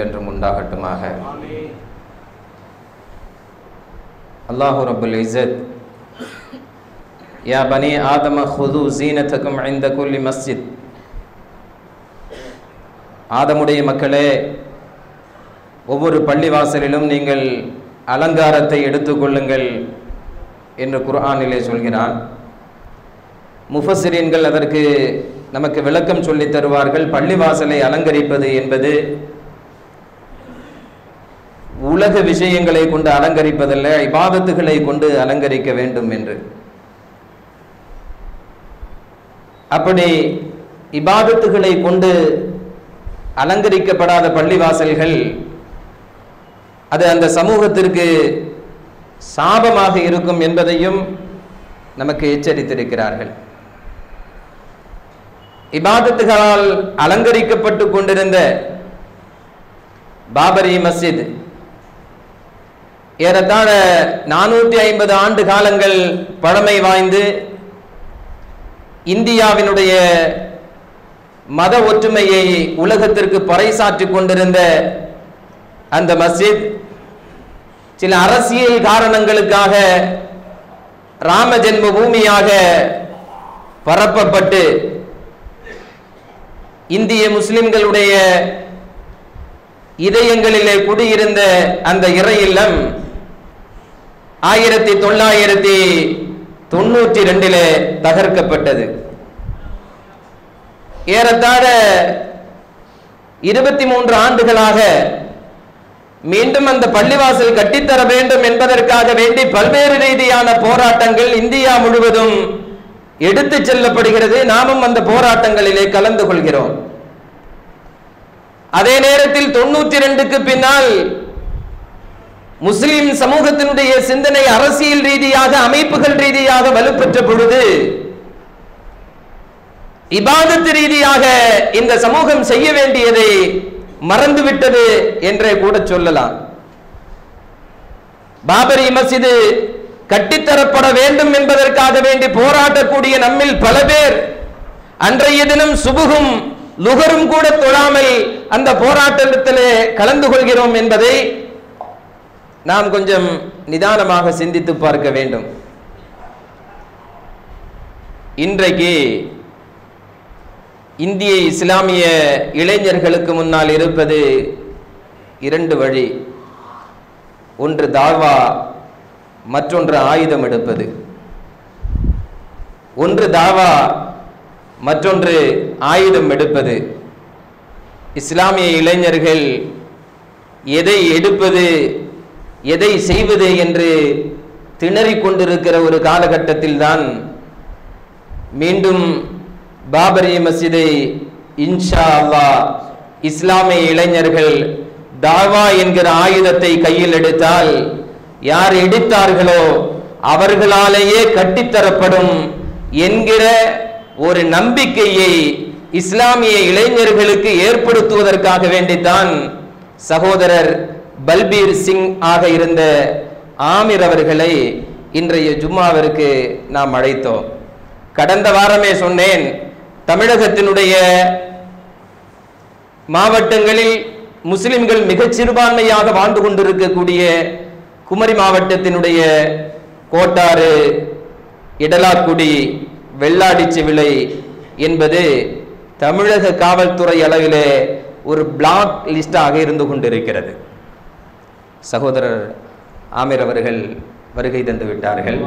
என்றும் உண்டாகட்டுமாக. அல்லாஹு ரப்புல் இஸ்ஸத் யா பனி ஆதம ஹுது ஸீனத்தகும் இன்த குல்லி மஸ்ஜித், ஆதமுடைய மக்களே, ஒவ்வொரு பள்ளிவாசலிலும் நீங்கள் அலங்காரத்தை எடுத்துக்கொள்ளுங்கள் என்று குர்ஆனிலே சொல்கிறான். முஃபஸ்ஸிரீன்கள் அதற்கு நமக்கு விளக்கம் சொல்லித் தருவார்கள். பள்ளிவாசலை அலங்கரிப்பது என்பது உலக விஷயங்களை கொண்டு அலங்கரிப்பதல்ல, இபாதத்துகளை கொண்டு அலங்கரிக்க வேண்டும் என்று. அப்படி இபாதத்துகளை கொண்டு அலங்கரிக்கப்படாத பள்ளிவாசல்கள் அது அந்த சமூகத்திற்கு சாபமாக இருக்கும் என்பதையும் நமக்கு எச்சரித்திருக்கிறார்கள். இபாதத்துகளால் அலங்கரிக்கப்பட்டு கொண்டிருந்த பாபரி மஸ்ஜித் ஏறத்தாழ 450 ஆண்டு காலங்கள் பழமை வாய்ந்து இந்தியாவினுடைய மத ஒற்றுமையை உலகத்திற்கு பறைசாற்றிக் கொண்டிருந்த அந்த மஸ்ஜித் சில அரசியல் காரணங்களுக்காக ராம ஜென்ம பூமியாக பரப்பப்பட்டு இந்திய முஸ்லிம்களுடைய இதயங்களிலே குடியிருந்த அந்த இறை இல்லம் 1992 தகர்க்கப்பட்டது. ஏறத்தாழ 23 ஆண்டுகளாக மீண்டும் அந்த பள்ளிவாசல் கட்டித்தர வேண்டும் என்பதற்காக வேண்டி பல்வேறு ரீதியான போராட்டங்கள் இந்தியா முழுவதும் எடுத்துச் செல்லப்படுகிறது. நாமும் அந்த போராட்டங்களிலே கலந்து கொள்கிறோம். அதே நேரத்தில் 92க்கு பின்னால் முஸ்லிம் சமூகத்தினுடைய சிந்தனை அரசியல் ரீதியாக, அமைப்புகள் ரீதியாக வலுப்பெற்ற பொழுது இபாதத் ரீதியாக இந்த சமூகம் செய்ய வேண்டியதை மறந்துவிட்டது என்றே கூட சொல்லலாம். பாபரி மஸ்ஜித் கட்டித்தரப்பட வேண்டும் என்பதற்காக வேண்டி போராடக்கூடிய நம்மில் பல பேர் அன்றைய தினம் சுபுகும் லுகரும் கூட தொழாமல் அந்த போராட்டத்திலே கலந்து கொள்கிறோம் என்பதை நாம் கொஞ்சம் நிதானமாக சிந்தித்து பார்க்க வேண்டும். இன்றைக்கு இந்திய இஸ்லாமிய இளைஞர்களுக்கு முன்னால் இருப்பது 2 வழி. ஒன்று தாவா, மற்றொன்று ஆயுதம் எடுப்பது. ஒன்று தாவா, மற்றொன்று ஆயுதம் எடுப்பது. இஸ்லாமிய இளைஞர்கள் எதை எடுப்பது, எதை செய்வது என்று திணறிக் கொண்டிருக்கிற ஒரு காலகட்டத்தில் தான் மீண்டும் பாபரி மஸ்ஜிதை இன்ஷா அல்லாஹ் இஸ்லாமிய இளைஞர்கள் தாவா என்கிற ஆயுதத்தை கையில் எடுத்தால் யார் எடுத்தார்களோ அவர்களாலேயே கட்டித்தரப்படும் என்கிற ஒரு நம்பிக்கையை இஸ்லாமிய இளைஞர்களுக்கு ஏற்படுத்துவதற்காக வேண்டித்தான் சகோதரர் பல்பீர் சிங் ஆக இருந்த ஆமிர் அவர்களை இன்றைய ஜும்மாவிற்கு நாம் அழைத்தோம். கடந்த வாரமே சொன்னேன், தமிழகத்தினுடைய மாவட்டங்களில் முஸ்லிம்கள் மிகச் சிறுபான்மையாக வாழ்ந்து கொண்டிருக்கக்கூடிய குமரி மாவட்டத்தினுடைய கோட்டாறு, இடலாக்குடி, வெள்ளாடிச்சிவிளை என்பது தமிழக காவல்துறை அளவிலே ஒரு பிளாக் லிஸ்டாக இருந்து கொண்டிருக்கிறது. சகோதரர் ஆமிர் அவர்கள் வருகை தந்து விட்டார்கள்.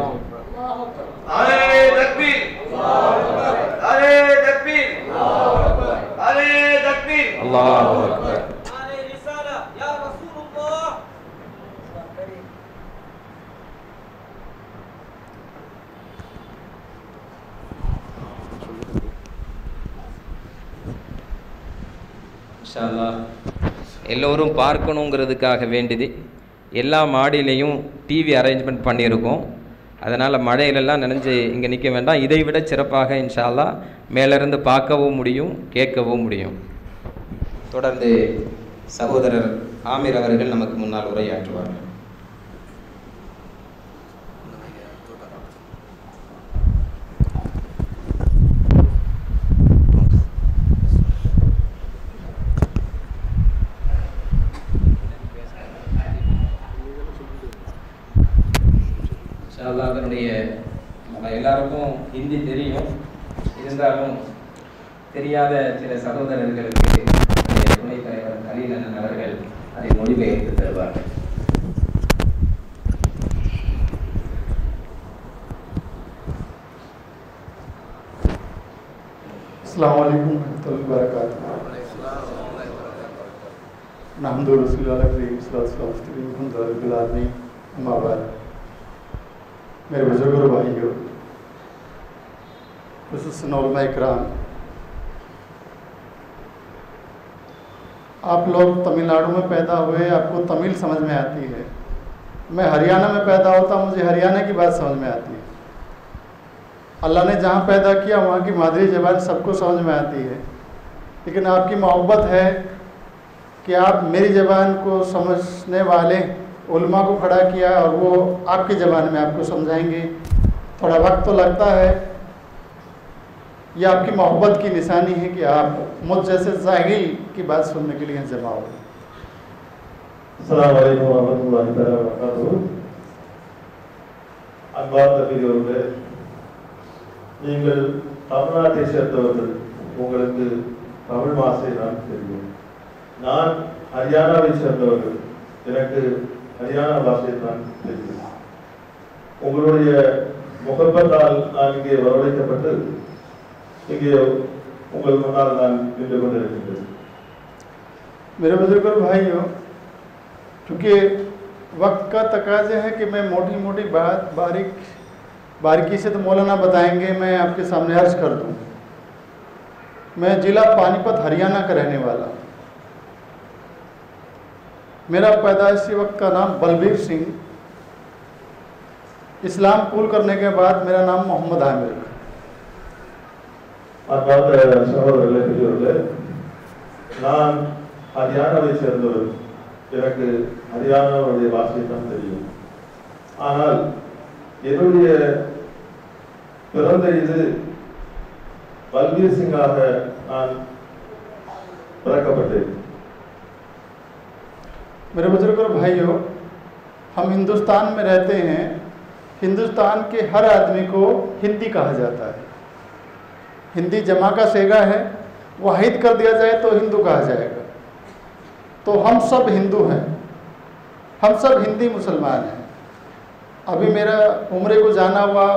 அல்லாஹு அக்பர். இன்ஷா அல்லாஹ் எல்லோரும் பார்க்கணுங்கிறதுக்காக வேண்டியது எல்லா மாடியிலையும் டிவி அரேஞ்ச்மெண்ட் பண்ணியிருக்கோம். அதனால் மழையிலெல்லாம் நினைஞ்சு இங்கே நிற்க வேண்டாம். இதை விட சிறப்பாக இன்ஷா அல்லாஹ் மேலிருந்து பார்க்கவும் முடியும், கேட்கவும் முடியும். தொடர்ந்து சகோதரர் ஆமிர் அவர்கள் நமக்கு முன்னால் உரையாற்றுவார்கள். இன்ஷால்லா அதனுடைய நம்ம எல்லாருக்கும் ஹிந்தி தெரியும், இருந்தாலும் தெரியாத சில சகோதரர்களுக்கு துணைத் தலைவர் கலீல் அண்ணன் அவர்கள் அதை மொழிபெயர்த்து தருவார்கள். अस्सलामु अलैकुम वरहमतुल्लाहि वबरकातुहू। नहमदु रसूलिल्लाह करीम सल्लल्लाहु अलैहि वसल्लम। अम्मा बाद, मेरे बुजुर्ग और भाइयों, खुसूसन उलमा इकराम, आप लोग तमिलनाडु में पैदा हुए, आपको तमिल समझ में आती है। मैं हरियाणा में पैदा होता, मुझे हरियाणा की बात समझ में आती है। अल्लाह ने जहाँ पैदा किया वहाँ की मादरी ज़बान सबको समझ में आती है, लेकिन आपकी मोहब्बत है कि आप मेरी ज़बान को समझने वाले उलमा को खड़ा किया और वो आपकी ज़बान में आपको समझाएंगे। थोड़ा वक्त तो लगता है, ये आपकी मोहब्बत की निशानी है कि आप मुझ जैसे जाहिल की बात सुनने के लिए जमा हो। अस्सलामु अलैकुम वरहमतुल्लाहि वबरकातुहू। அன்பார்ந்த பெரியோர்களே, நீங்கள் தமிழ்நாட்டை சேர்ந்தவர்கள், உங்களுக்கு தமிழ் பாஷை நான் தெரியும். நான் ஹரியானாவை சேர்ந்தவர்கள், எனக்கு ஹரியானா பாஷை தான் தெரியும். உங்களுடைய முகப்பத்தால் நான் இங்கே வரவழைக்கப்பட்டு இங்கே உங்கள் முன்னால் நான் நின்று கொண்டிருக்கின்றேன். मेरे बुजुर्ग और भाइयों, क्योंकि वक्त का तकाज़ा है कि मैं मोटी मोटी बात बारीकी से तो मौलाना बताएंगे, मैं आपके सामने अर्ज कर दूं। मैं ज़िला पानीपत हरियाणा का रहने वाला। मेरा पैदाइशी वक्त का नाम बलबीर सिंह, इस्लाम कबूल करने के बाद मेरा नाम मोहम्मद आमिर। அன்பார்ந்த சகோதரர்களே, பெரியோர்களே, நான் ஹரியானாவை சேர்ந்தவர், எனக்கு ஹரியானாவுடைய பாஷை தான் தெரியும். ஆனால் என்னுடைய பிறந்த இது பல்பீர் சிங்காக நான் பிறக்கப்பட்டேன். मेरे बुजुर्ग और भाइयों, हम हिंदुस्तान में रहते हैं। हिंदुस्तान के हर आदमी को हिंदी कहा जाता है। हिंदी जमा का सेगा है, वाहिद कर दिया जाए तो हिंदू कहा जाएगा। तो हम सब हिंदू हैं, हम सब हिंदी मुसलमान हैं। अभी मेरा उम्रे को जाना हुआ,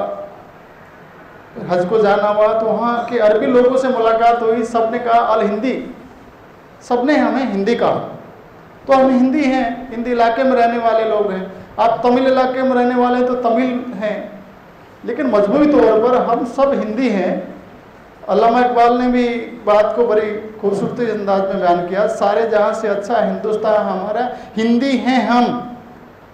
हज को जाना हुआ, तो वहाँ के अरबी लोगों से मुलाकात हुई। सब ने कहा अल हिंदी, सब ने हमें हिंदी कहा। तो हम हिंदी हैं, हिंदी इलाके में रहने वाले लोग हैं। आप तमिल इलाके में रहने वाले तो तमिल हैं, लेकिन मजमूई तौर पर हम सब हिंदी हैं। अल्लामा इकबाल ने भी बात को बड़ी खूबसूरती अंदाज में बयान किया, सारे जहाँ से अच्छा हिंदुस्तान हमारा, हिंदी हैं हम,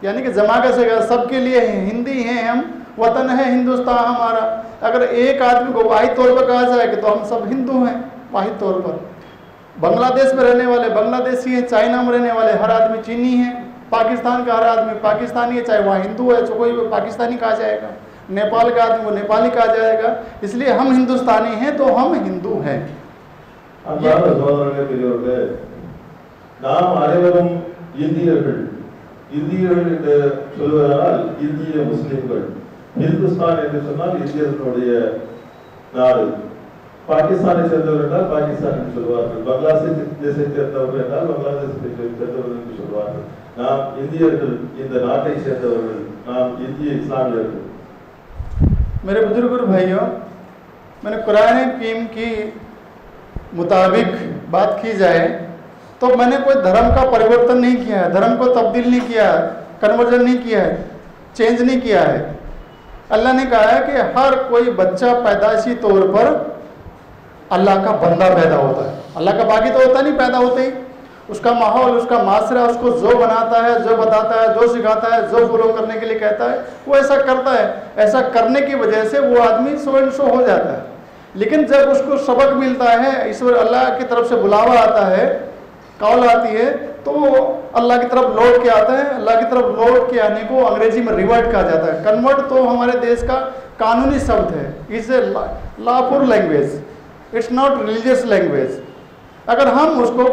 यानी कि जमा का सेगा सबके लिए हिंदी हैं हम, वतन है हिंदुस्तान हमारा। अगर एक आदमी को वाहिद तौर पर कहा जाए कि तो हम सब हिंदू हैं वाहिद तौर पर। बांग्लादेश में रहने वाले बांग्लादेशी हैं, चाइना में रहने वाले हर आदमी चीनी है, पाकिस्तान का हर आदमी पाकिस्तानी है, चाहे वहाँ हिंदू है तो कोई पाकिस्तानी कहा जाएगा, नेपाल का आदमी को नेपाली कहा जाएगा। इसलिए हम हिंदुस्तानी हैं तो हम हिंदू हैं। அன்பார்ந்த சகோதரர்களே, பெரியோர்களே, நாம் அனைவரும் இந்தியர்கள். இந்தியர்கள் என்று சொல்வதனால் இந்திய முஸ்லிம்கள். இந்துஸ்தான் என்று சொன்னால் இந்தியர்களுடைய நாடு. பாகிஸ்தானை சேர்ந்தவர்கள் என்றால் பாகிஸ்தான் என்று சொல்வார்கள், பங்களாதேசத்தை சேர்ந்தவர்கள் என்றால் பங்களாதேசத்தை சேர்ந்தவர்கள் என்று சொல்வார்கள். நாம் இந்தியர்கள், இந்த நாட்டை சேர்ந்தவர்கள், நாம் இந்திய இஸ்லாமியர்கள். मेरे बुजुर्ग और भाइयों, मैंने कुरान करीम की मुताबिक बात की जाए तो मैंने कोई धर्म का परिवर्तन नहीं किया है, धर्म को तब्दील नहीं किया है, कन्वर्जन नहीं किया है, चेंज नहीं किया है। अल्लाह ने कहा है कि हर कोई बच्चा पैदाइशी तौर पर अल्लाह का बंदा पैदा होता है। अल्लाह का बाकी तो होता नहीं, पैदा होते ही उसका माहौल, उसका माशरा उसको जो बनाता है, जो बताता है, जो सिखाता है, जो फॉलो करने के लिए कहता है, वो ऐसा करता है। ऐसा करने की वजह से वो आदमी सो एंड सो हो जाता है। लेकिन जब उसको सबक मिलता है, ईश्वर अल्लाह की तरफ से बुलावा आता है, कॉल आती है, तो वो अल्लाह की तरफ लौट के आता है। अल्लाह की तरफ लौट के आने को अंग्रेजी में रिवर्ट कहा जाता है। कन्वर्ट तो हमारे देश का कानूनी शब्द है, it's a lawful language, it's not religious language. अगर हम उसको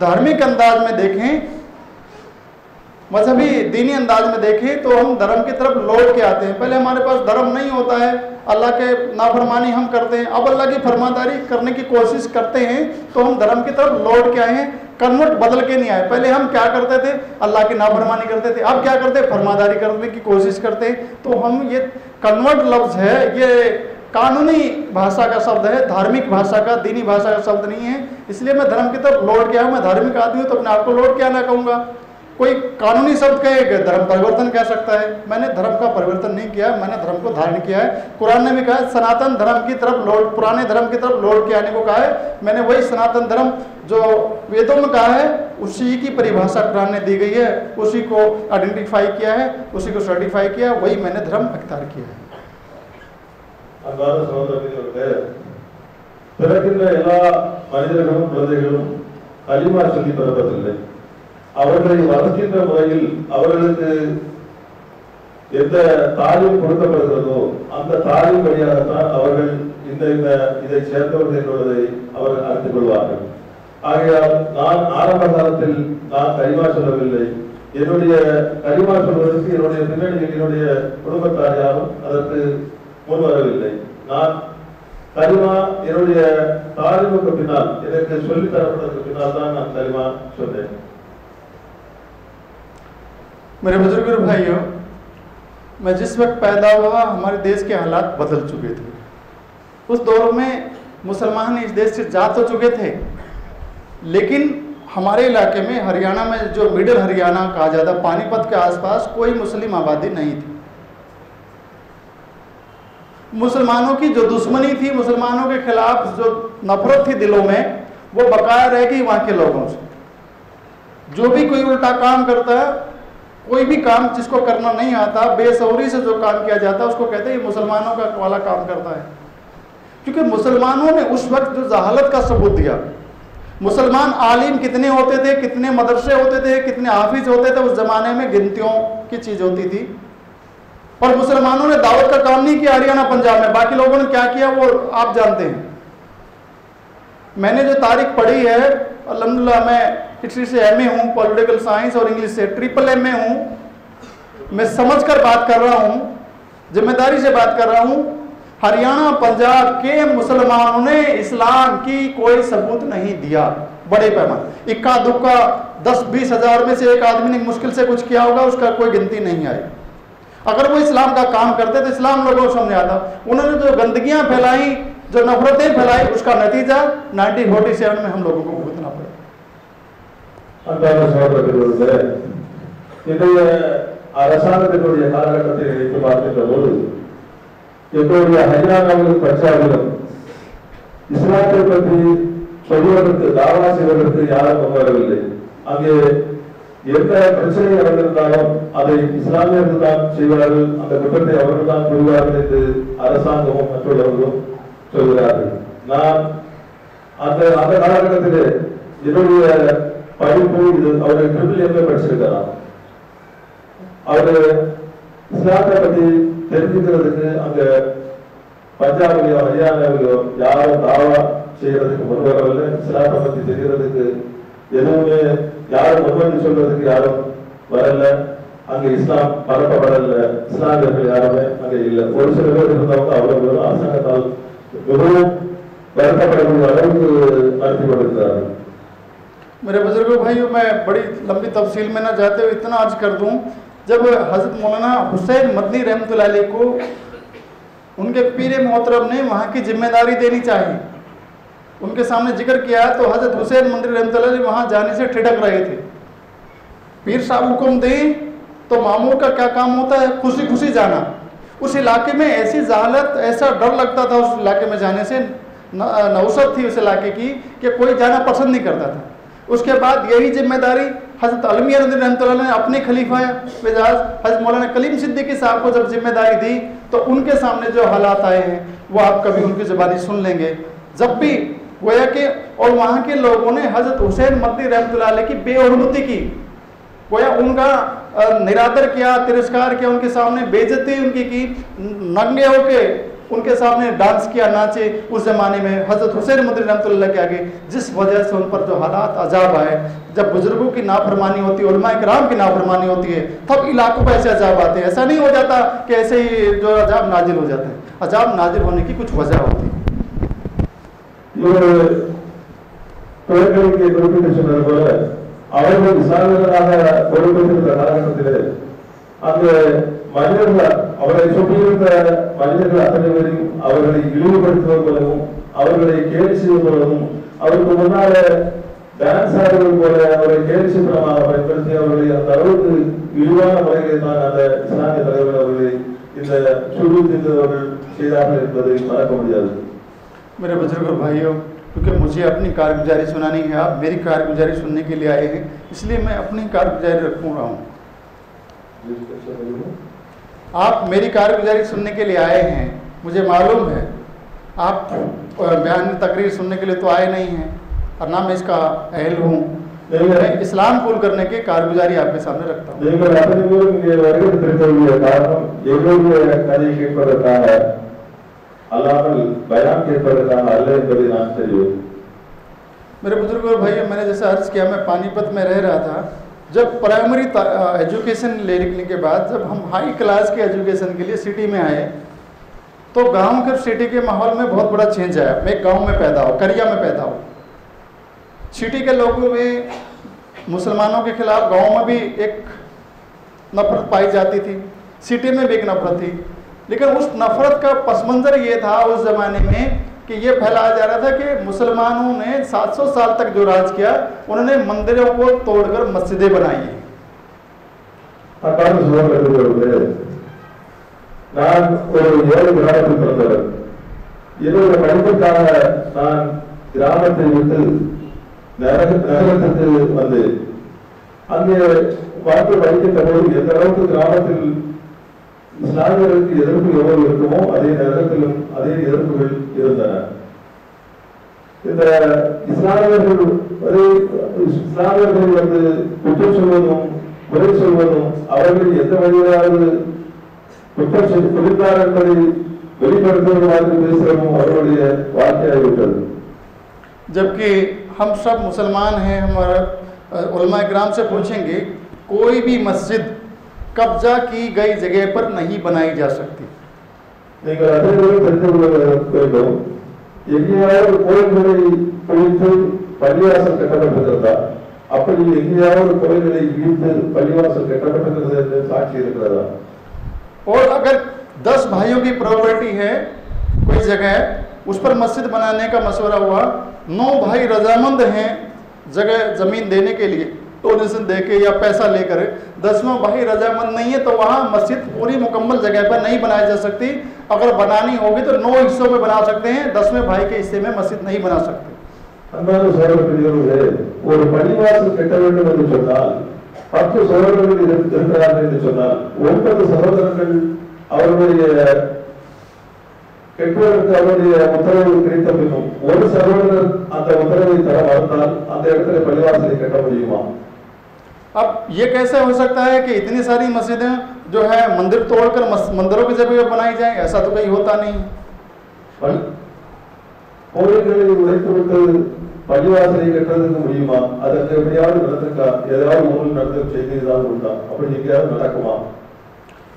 धार्मिक अंदाज में देखें मजहबी दीनी अंदाज में देखें तो हम धर्म की तरफ लौट के आते हैं। पहले हमारे पास धर्म नहीं होता है, अल्लाह के नाफरमानी हम करते हैं, अब अल्लाह की फरमादारी करने की कोशिश करते हैं तो हम धर्म की तरफ लौट के आए हैं, कन्वर्ट बदल के नहीं आए। पहले हम क्या करते थे, अल्लाह की नाफरमानी करते थे, अब क्या करते, फरमादारी करने की कोशिश करते हैं। तो हम ये कन्वर्ट लफ्ज़ है, ये कानूनी भाषा का शब्द है, धार्मिक भाषा का, दीनी भाषा का शब्द नहीं है। इसलिए मैं धर्म की तरफ लौट के आया हूँ। मैं धार्मिक आदमी हूँ तो अपने आप को लौट के आना कहूँगा। कोई कानूनी शब्द कहेगा धर्म परिवर्तन कह सकता है, मैंने धर्म का परिवर्तन नहीं किया, मैंने धर्म को धारण किया है। कुरान ने भी कहा है सनातन धर्म की तरफ लौट, पुराने धर्म की तरफ लौट के आने को कहा है। मैंने वही सनातन धर्म जो वेदों में कहा है उसी की परिभाषा कुरान ने दी गई है, उसी को आइडेंटिफाई किया है, उसी को सर्टिफाई किया, वही मैंने धर्म अख्तियार किया है। பிறக்கின்ற எல்லா மனிதர்களும் குழந்தைகளும் கலிமா சொல்லி பிறப்பதில்லை. அவர்களை வளர்க்கின்ற முறையில் அவர்களுக்கு எந்த தாலிம் கொடுக்கப்படுகிறதோ அந்த தாலிம் வழியாகத்தான் அவர்கள் இதை சேர்ந்தவர்கள் என்பதை அவர்கள் அறிந்து கொள்வார்கள். ஆகையால் நான் ஆரம்ப காலத்தில் நான் கலிமா சொல்லவில்லை. என்னுடைய கலிமா சொல்வதற்கு என்னுடைய பின்னணியில் என்னுடைய குடும்பத்தார் யாரும் அதற்கு முன்வரவில்லை. நான் கலிமா என்னுடைய தாலிமுக்கு பின்னால் எனக்கு சொல்லித் தரப்பட்டதற்கு பின்னால் தான் நான் கலிमा சொன்னேன். मेरे बुजुर्ग और भाइयों, मैं जिस वक्त पैदा हुआ हमारे देश के हालात बदल चुके थे। उस दौर में मुसलमान इस देश से जा तो चुके थे, लेकिन हमारे इलाके में हरियाणा में जो मिडिल हरियाणा कहा जाता, पानीपत के आसपास कोई मुस्लिम आबादी नहीं थी। मुसलमानों की जो दुश्मनी थी, मुसलमानों के खिलाफ जो नफरत थी दिलों में, वो बकाया रह गई वहाँ के लोगों से। जो भी कोई उल्टा काम करता है, कोई भी काम जिसको करना नहीं आता, बेसब्री से जो काम किया जाता है, उसको कहते हैं मुसलमानों का वाला काम करता है। क्योंकि मुसलमानों ने उस वक्त जो जहालत का सबूत दिया, मुसलमान आलिम कितने होते थे, कितने मदरसे होते थे, कितने हाफिज होते थे, उस जमाने में गिनतियों की चीज होती थी। और मुसलमानों ने दावत का काम नहीं किया हरियाणा पंजाब में, बाकी लोगों ने क्या किया वो आप जानते हैं। मैंने जो तारीख पढ़ी है, अल्हम्दुलिल्लाह मैं हिस्ट्री से एमए हूँ, पॉलिटिकल साइंस और इंग्लिश से ट्रिपल एमए हूँ। मैं समझकर बात कर रहा हूँ, जिम्मेदारी से बात कर रहा हूँ। हरियाणा पंजाब के मुसलमानों ने इस्लाम की कोई सबूत नहीं दिया बड़े पैमाने। इक्का दुक्का 10-20 हज़ार में से एक आदमी ने मुश्किल से कुछ किया होगा, उसका कोई गिनती नहीं आई। अगर वो इस्लाम का काम करते तो इस्लाम लोगों को समझ आता। उन्होंने जो गंदगियां फैलाई, जो नफरतें फैलाई, उसका नतीजा 1947 में हम लोगों को भुगतना पड़ा। அரசாங்கத்தினுடைய காலகட்டத்தை நினைத்து பார்க்கின்ற போது எங்களுடைய ஹரியானாவில் பஞ்சாபிலும் இஸ்லாத்தை பற்றி சொல்வதற்கு, தாவா செய்வதற்கு யாரும் முன்வரவில்லை. அங்கே எந்த பிரச்சனை நடந்திருந்தாலும் அதை இஸ்லாமியர்கள் தான் செய்வார்கள், அந்த குற்றத்தை அவர்கள் தான் புரிவார்கள் என்று அரசாங்கமும் மற்றவர்களும் சொல்கிறார்கள். நான் அந்த காலகட்டத்திலே என்னுடைய படிப்பு இது, அவர்கள் ட்ரிபிள் எம்ஏ படிச்சிருக்கிறார். அவரு இஸ்லாத்தை பற்றி தெரிஞ்சுக்கிறதுக்கு அங்க பஞ்சாபிலையோ ஹரியானாவிலோ யாரும் தாவா செய்யறதுக்கு முன்வரவில்லை. இஸ்லாத்தை பற்றி தெரிகிறதுக்கு எதுவுமே யாரும் முன்வந்து சொல்றதுக்கு யாரும் வரல. அங்க இஸ்லாம் பரப்பப்படல, இஸ்லாமியர்கள் யாருமே அங்க இல்லை. ஒரு சில பேர் இருந்தவங்க அவ்வளவு அரசாங்கத்தால் மிகவும் வருத்தப்படக்கூடிய அளவுக்கு நடத்தி கொண்டிருக்கிறார்கள். मेरे बुजुर्गों भाइयों, मैं बड़ी लंबी तफसील में ना जाते हुए इतना आज कर दूं, जब हज़रत मौलाना हुसैन मदनी रहमतुल्लाह अलैह को उनके पीर मोहतरम ने वहाँ की जिम्मेदारी देनी चाहिए, उनके सामने जिक्र किया तो हज़रत हुसैन मदनी रहमतुल्लाह अलैह वहाँ जाने से ठिठक रहे थे। पीर साहब हुक्म दें तो मामूर का क्या काम होता है, खुशी खुशी जाना। उस इलाके में ऐसी जहालत, ऐसा डर लगता था उस इलाके में जाने से, नौसत थी उस इलाके की कि कोई जाना पसंद नहीं करता था। उसके बाद यही जिम्मेदारी हज़रत अलमिया रज़ी रहमतुल्लाह ने अपने खलीफा मिजाज हज़रत मौलाना कलीम सिद्दीकी साहब को जब जिम्मेदारी दी तो उनके सामने जो हालात आए हैं वो आप कभी उनकी ज़बानी सुन लेंगे। जब भी गोया के और वहाँ के लोगों ने हज़रत हुसैन मदनी रहमतुल्लाह अलैह की बेहुरमती की, गोया उनका निरादर किया, तिरस्कार किया, उनके सामने बेइज्जती उनकी की, नंगे होके उनके सामने डांस किया, नाचे। उस जमाने में हजरत हुसैन मदनी रहमतुल्लाह के आगे जिस वजह से उन पर जो हालात अजाब आए, जब बुजुर्गों की नाफरमानी होती है, उलमा इकराम की नाफरमानी होती है, तब इलाकों पर ऐसे अजाब आते हैं। ऐसा नहीं हो जाता कि ऐसे ही जो अजाब नाजिल हो जाते हैं। अजाब नाजिल होने की कुछ वजह होती है। துவக்கலுக்கு குறிப்பிட்டு சொன்னது போல அவர்கள் இஸ்லாமியர்களாக பொறுப்பேற்ற காலகட்டத்திலே அந்த மனிதர்கள் அவரை சுற்றியிருந்த மனிதர்கள் அத்தனை பேரையும் அவர்களை இழிவுபடுத்துவது போலவும் அவர்களை கேலி செய்வது போலவும் அவருக்கு முன்னால டான்ஸ் ஆடுவது போல அவரை கேலி சித்திரமாக பயன்படுத்தி அவர்களை அந்த அளவுக்கு இழிவான முறைகளை தான் அந்த இஸ்லாமிய தலைவர் அவர்களை இந்த சுடு தின்றவர்கள் செய்தார்கள் என்பதை மறக்க முடியாது. मेरे बुजुर्ग भाइयों, क्योंकि मुझे अपनी कारगुजारी सुनानी है, आप मेरी कारगुजारी सुनने के लिए आए हैं, इसलिए मैं अपनी कारगुजारी रखूँ रहा हूँ। आप मेरी कारगुजारी सुनने के लिए आए हैं, मुझे मालूम है आप बयान तकरीर सुनने के लिए तो आए नहीं हैं और ना मैं इसका अहल हूँ। मैं इस्लाम कबूल करने की कारगुजारी आपके सामने रखता हूँ। मेरे बुजुर्ग और भाइयों, मैंने जैसे अर्ज किया, मैं पानीपत में रह रहा था। जब प्राइमरी एजुकेशन लेने के बाद जब हम हाई क्लास के एजुकेशन के लिए सिटी में आए तो गांव के सिटी के माहौल में बहुत बड़ा चेंज आया। मैं गांव में पैदा हूँ, करिया में पैदा हूँ। सिटी के लोगों में मुसलमानों के खिलाफ गांव में भी एक नफरत पाई जाती थी, सिटी में भी एक नफरत थी। लेकिन उस नफरत का पस मंज़र ये था उस ज़माने में कि ये फैलाया जा रहा था कि मुसलमानों ने 700 साल तक जो राज किया, उन्होंने मंदिरों को तोड़कर मस्जिदें बनाई हैं। நான் ஒரு ஏழு கிராமத்தில் பிறந்தவர். என்னோட படிப்புக்காக நான் கிராமத்தை விட்டு நகரத்திற்கு வந்து அங்கே பார்த்து படிக்கின்ற போது எந்த அளவுக்கு கிராமத்தில் இஸ்லாமியர்களுக்கு எதிர்ப்பு எவ்வளவு இருக்குமோ அதே நகரத்திலும் அதே எதிர்ப்புகள் இருந்தன. இந்த இஸ்லாமியர்கள் வந்து குற்றம் சொல்வதும் குறை சொல்வதும் அவர்கள் எந்த வழியிலாவது குற்றம் புரிந்தார் என்பதை வெளிப்படுத்துவது மாதிரி பேசுவதும் அவர்களுடைய வார்த்தையாகிவிட்டது. जबकि हम सब मुसलमान हैं, हमारा उलमा इकराम से पूछेंगे, कोई भी मस्जिद कब्जा की गई जगह पर नहीं बनाई जा सकती। நீங்கள் அதே தெரிந்து கொள்ள வேண்டும். எங்கேயாவது கோயில்களை பிடித்து பள்ளிவாசல் கட்டப்பட்டிருக்கிறதா? அப்படி எங்கேயாவது கோயில்களை இடித்து பள்ளிவாசல் கட்டப்பட்டிருக்கிறது என்று சாட்சி இருக்கிறதா? और अगर 10 भाइयों की प्रॉपर्टी है कोई जगह, उस पर मस्जिद बनाने का मशवरा हुआ, 9 भाई रजामंद हैं जगह ज़मीन देने के लिए, डोनेशन देके या पैसा लेकर, 10वां भाई रजामंद नहीं है, तो वहाँ मस्जिद पूरी मुकम्मल जगह पर नहीं बनाई जा सकती। अगर बनानी होगी तो 9 हिस्सों में बना सकते हैं, 10वें भाई के हिस्से में मस्जिद नहीं बना सकते। ஒரு பள்ளிவாசல் கட்ட வேண்டும் என்று சொன்னால் 10 சகோதரர்கள் இருக்கிறார்கள் என்று சொன்னால் 9 சகோதரர்கள் அவருடைய கெட்டுவதற்கு அவருடைய உத்தரவு கிடைத்த பின்னும் ஒரு சகோதரர் அந்த உத்தரவை தர மறுத்தால் அந்த இடத்துல பள்ளிவாசலை கட்ட முடியுமா? अब ये कैसे हो सकता है कि इतनी सारी मस्जिदें जो है मंदिर तोड़कर मंदिरों की जगह बनाई जाए? ऐसा तो कहीं होता नहीं। கோயில்களை உடைத்துவிட்டு பள்ளிவாசலை கட்டுறதுக்கு முடியுமா? அதற்கு எப்படியாவது நடந்திருக்கா? ஏதாவது ஊரில் நடந்த செய்தி ஏதாவது உண்டா? அப்படி எங்கேயாவது நடக்குமா?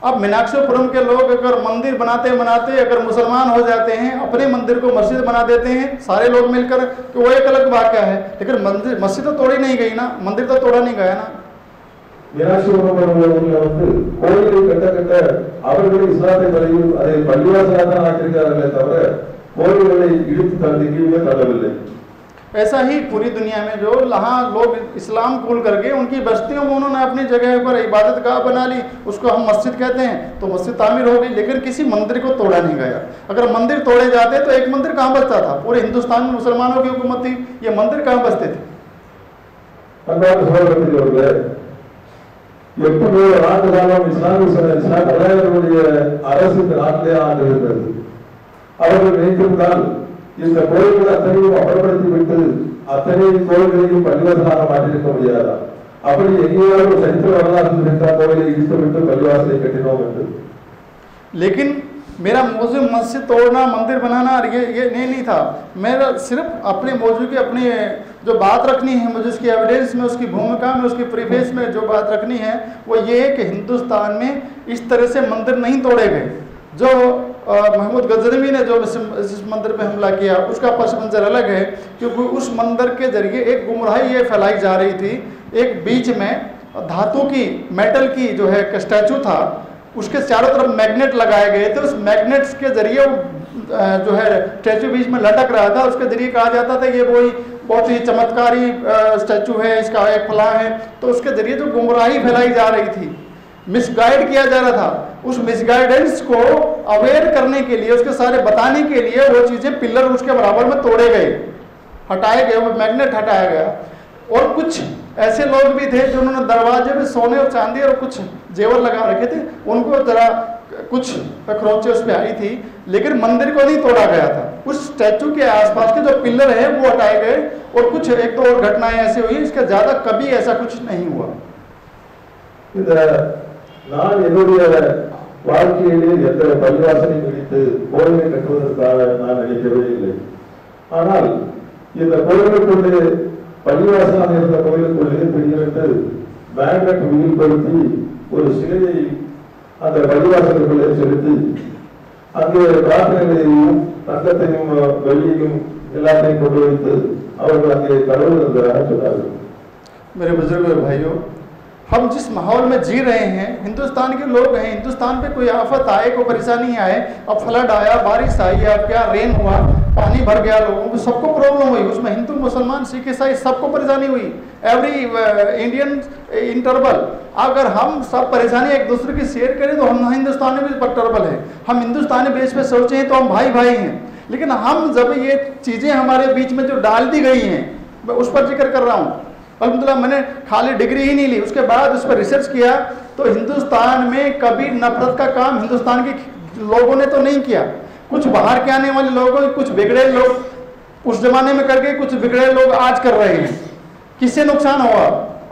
अब मीनाक्षीपुरम के लोग अगर मंदिर बनाते बनाते अगर मुसलमान हो जाते हैं, अपने मंदिर को मस्जिद बना देते हैं सारे लोग मिलकर, तो वो एक अलग वाक़या है। लेकिन मस्जिद तो तोड़ी नहीं गई ना, मंदिर तो तोड़ा नहीं गया ना। मीनाक्षीपुरम வந்து கோயிலை கட்ட கட்ட அவர்கள் இஸ்லாத்தை பள்ளியில் அதை பள்ளிவாசலாக தான் ஆக்கியிருக்கிறார்களே தவிர கோயில்களை இடித்து தள்ளியுமே தள்ளவில்லை। ऐसा ही पूरी दुनिया में जो यहाँ लोग इस्लाम कबूल करके उनकी बस्तियों में उन्होंने अपनी जगह पर इबादत गाह बना ली, उसको हम मस्जिद कहते हैं, तो मस्जिद तामीर हो गई, लेकिन किसी मंदिर को तोड़ा नहीं गया। अगर मंदिर तोड़े जाते तो एक मंदिर कहाँ बचता था? पूरे हिंदुस्तान में मुसलमानों की हुकूमत थी, ये मंदिर कहाँ बचते थे? அவர்கள் நினைத்திருந்தால் இந்த கோயில்கள் அத்தனையும் அப்புறப்படுத்தி விட்டு அத்தனை கோயில்களையும் பள்ளிவாசலாக மாற்றிருக்க முடியாதா? அப்படி எங்கேயாவது சரித்திர வரலாறு இருந்தால் கோயிலை இடித்து விட்டு பள்ளிவாசலை கட்டினோம் என்று। लेकिन मेरा मौजू मस्जिद तोड़ना, मंदिर बनाना ये नहीं था। मेरा सिर्फ अपने मौजू की अपनी जो बात रखनी है, मुझे उसकी एविडेंस में, उसकी भूमिका में, उसकी प्रीफेस में जो बात रखनी है वो ये है कि हिंदुस्तान में इस तरह से मंदिर नहीं तोड़े गए। जो महमूद गजनवी ने जो इस मंदिर पे हमला किया उसका पस मंजर अलग है, क्योंकि उस मंदिर के जरिए एक गुमराही ये फैलाई जा रही थी। एक बीच में धातु की, मेटल की जो है स्टैचू था, उसके चारों तरफ मैग्नेट लगाए गए थे। उस मैग्नेट्स के जरिए जो है स्टैचू बीच में लटक रहा था। उसके जरिए कहा जाता था ये वही बहुत ही चमत्कारी स्टैचू है, इसका एक फला है। तो उसके जरिए जो गुमराही फैलाई जा रही थी, मिसगाइड किया जा रहा था, उस मिसगाइडेंस को अवेयर करने के लिए, उसके सारे बताने के लिए वो चीज़ें, पिलर उसके बराबर में तोड़े गए, हटाए गए, वो मैग्नेट हटाया गया। और कुछ ऐसे लोग भी थे जिन्होंने दरवाजे में सोने और चांदी और कुछ जेवर लगा रखे थे, उनको जरा कुछ अखरोचे उस पर आई थी, लेकिन मंदिर को नहीं तोड़ा गया था। उस स्टैचू के आसपास के जो पिलर है वो हटाए गए। और कुछ एक दो और घटनाएं ऐसी हुई, इसके ज़्यादा कभी ऐसा कुछ नहीं हुआ। நான் என்னுடைய வாழ்க்கையிலே எந்த பள்ளிவாசலையும் இடித்து கோயிலை கட்டுவதற்காக நான் நினைக்கவே இல்லை. ஆனால் இந்த கோயிலுக்குள்ளே, பள்ளிவாசலாக இருந்த கோயிலுக்குள்ளே திடீரென்று மேக்னெட் வீழ்படுத்தி ஒரு சிலையை அந்த பள்ளிவாசலுக்குள்ளே செலுத்தி அங்கே பிரார்த்தனைகளையும் தங்கத்தையும் வெள்ளியும் எல்லாத்தையும் கொண்டு வைத்து அவர்கள் அங்கே கடவுள் இருந்ததாக சொன்னார்கள். मेरे बुजुर्ग और भाइयों, हम जिस माहौल में जी रहे हैं, हिंदुस्तान के लोग हैं, हिंदुस्तान पे कोई आफत आए, कोई परेशानी आए, अब फ्लड आया, बारिश आई, अब क्या रेन हुआ, पानी भर गया, लोगों को सबको प्रॉब्लम हुई। उसमें हिंदू, मुसलमान, सिख, ईसाई सबको परेशानी हुई। एवरी इंडियन इंटरवल, अगर हम सब परेशानी एक दूसरे की शेयर करें तो हम हिंदुस्तान में भी टर्बल है। हम हिंदुस्तानी बेस पे सोचें तो हम भाई भाई हैं, लेकिन हम जब ये चीज़ें हमारे बीच में जो डाल दी गई हैं, मैं उस पर जिक्र कर रहा हूँ। अल्हम्दुलिल्लाह मैंने खाली डिग्री ही नहीं ली, उसके बाद उस पर रिसर्च किया तो हिंदुस्तान में कभी नफरत का काम हिंदुस्तान के लोगों ने तो नहीं किया। कुछ बाहर के आने वाले लोगों, कुछ बिगड़े लोग उस जमाने में करके, कुछ बिगड़े लोग आज कर रहे हैं। किससे नुकसान हुआ?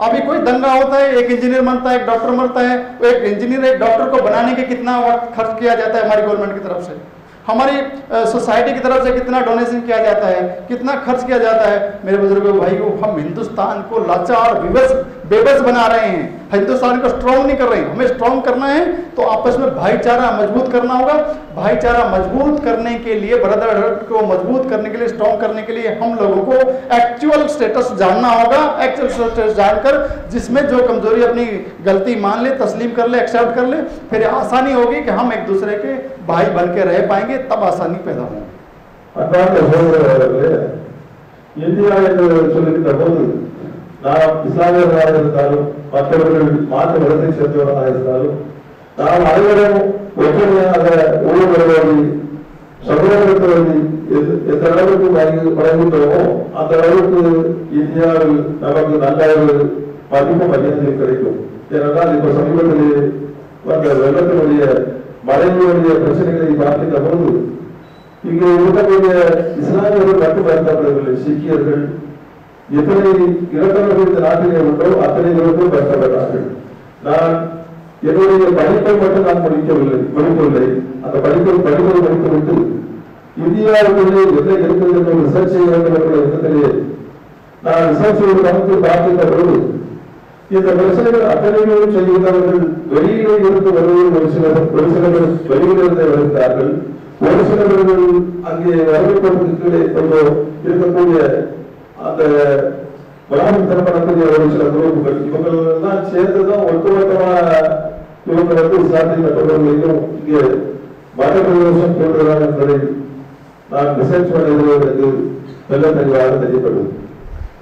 अभी कोई दंगा होता है, एक इंजीनियर मरता है, एक डॉक्टर मरता है, तो एक इंजीनियर, एक डॉक्टर को बनाने के कितना वक्त खर्च किया जाता है हमारी गवर्नमेंट की तरफ से, हमारी सोसाइटी की तरफ से कितना डोनेशन किया जाता है, कितना खर्च किया जाता है। मेरे बुजुर्गों भाइयों, हम हिंदुस्तान को लाचार, बेबस बना रहे हैं, हिंदुस्तान को स्ट्रॉन्ग नहीं कर रहे हैं। हमें स्ट्रॉन्ग करना है तो आपस में भाईचारा मजबूत करना होगा। भाईचारा मजबूत करने के लिए, ब्रदरहुड को मजबूत करने के लिए, स्ट्रॉन्ग करने के लिए हम लोगों को एक्चुअल स्टेटस जानना होगा। एक्चुअल स्टेटस जानकर जिसमें जो कमजोरी, अपनी गलती मान ले, तस्लीम कर ले, एक्सेप्ट कर ले, फिर आसानी होगी कि हम एक दूसरे के भाई बन के रह पाएंगे, तब आसानी पैदा होगी। இந்தியா என்று சொல்லுகின்ற போது நாம் இஸ்லாமியர்களாக இருந்தாலும், மற்றவர்கள் மாற்று மதத்தை சேர்ந்தவர்களாக இருந்தாலும், நாம் அனைவரும் ஒற்றுமையாக உள்ள சகோதரத்துவத்தை எந்த அளவுக்கு வழங்குகிறோமோ அந்த அளவுக்கு இந்தியாவில் நமக்கு நல்ல ஒரு மதிப்பு மரியாதை கிடைக்கும். ஏனென்றால் இப்ப சமீபத்திலே வந்த வெள்ளத்தினுடைய மழையினுடைய பிரச்சனைகளை பார்க்கின்ற போது இங்கே இருக்கக்கூடிய இஸ்லாமியர்கள் மட்டும் வருத்தப்படவில்லை, சீக்கியர்கள் எத்தனை இறந்தவர்கள் இந்த நாட்டிலே உண்டோ அத்தனை பேருக்கும் வருத்தப்பட்டார்கள். நான் என்னுடைய படிப்பை மட்டும் நான் முடிக்கவில்லை. அந்த படிப்பை முடித்துவிட்டு இந்தியாவுக்குள்ளே என்ன இருக்கிறது என்ற ரிசர்ச் செய்ய வேண்டும் என்ற இடத்திலே நான் ரிசர்ச் செய்து பார்க்கின்ற பொழுது இந்த பிரச்சனைகள் அத்தனையும் செய்கிறவர்கள் வெளியிலே இருந்து வருவது ஒரு சிலர் வெளியிலிருந்து வருகிறார்கள். ஒரு சிலவர்கள் அங்கே வரவேற்பதற்கு கீழே கொஞ்சம் இருக்கக்கூடிய அந்த வளாகம் தரப்படக்கூடிய ஒரு சில குரூப்புகள், இவங்கள் தான் சேர்ந்துதான் ஒட்டுமொத்தமான இவங்க இஸ்லாத்தை கட்டுவதையும் இங்கே மத பிரதேசம் போன்றதான் என்பதை நான் ரிசர்ச் பண்ணுவது எனக்கு நல்ல தெளிவாக தெரியப்படுது.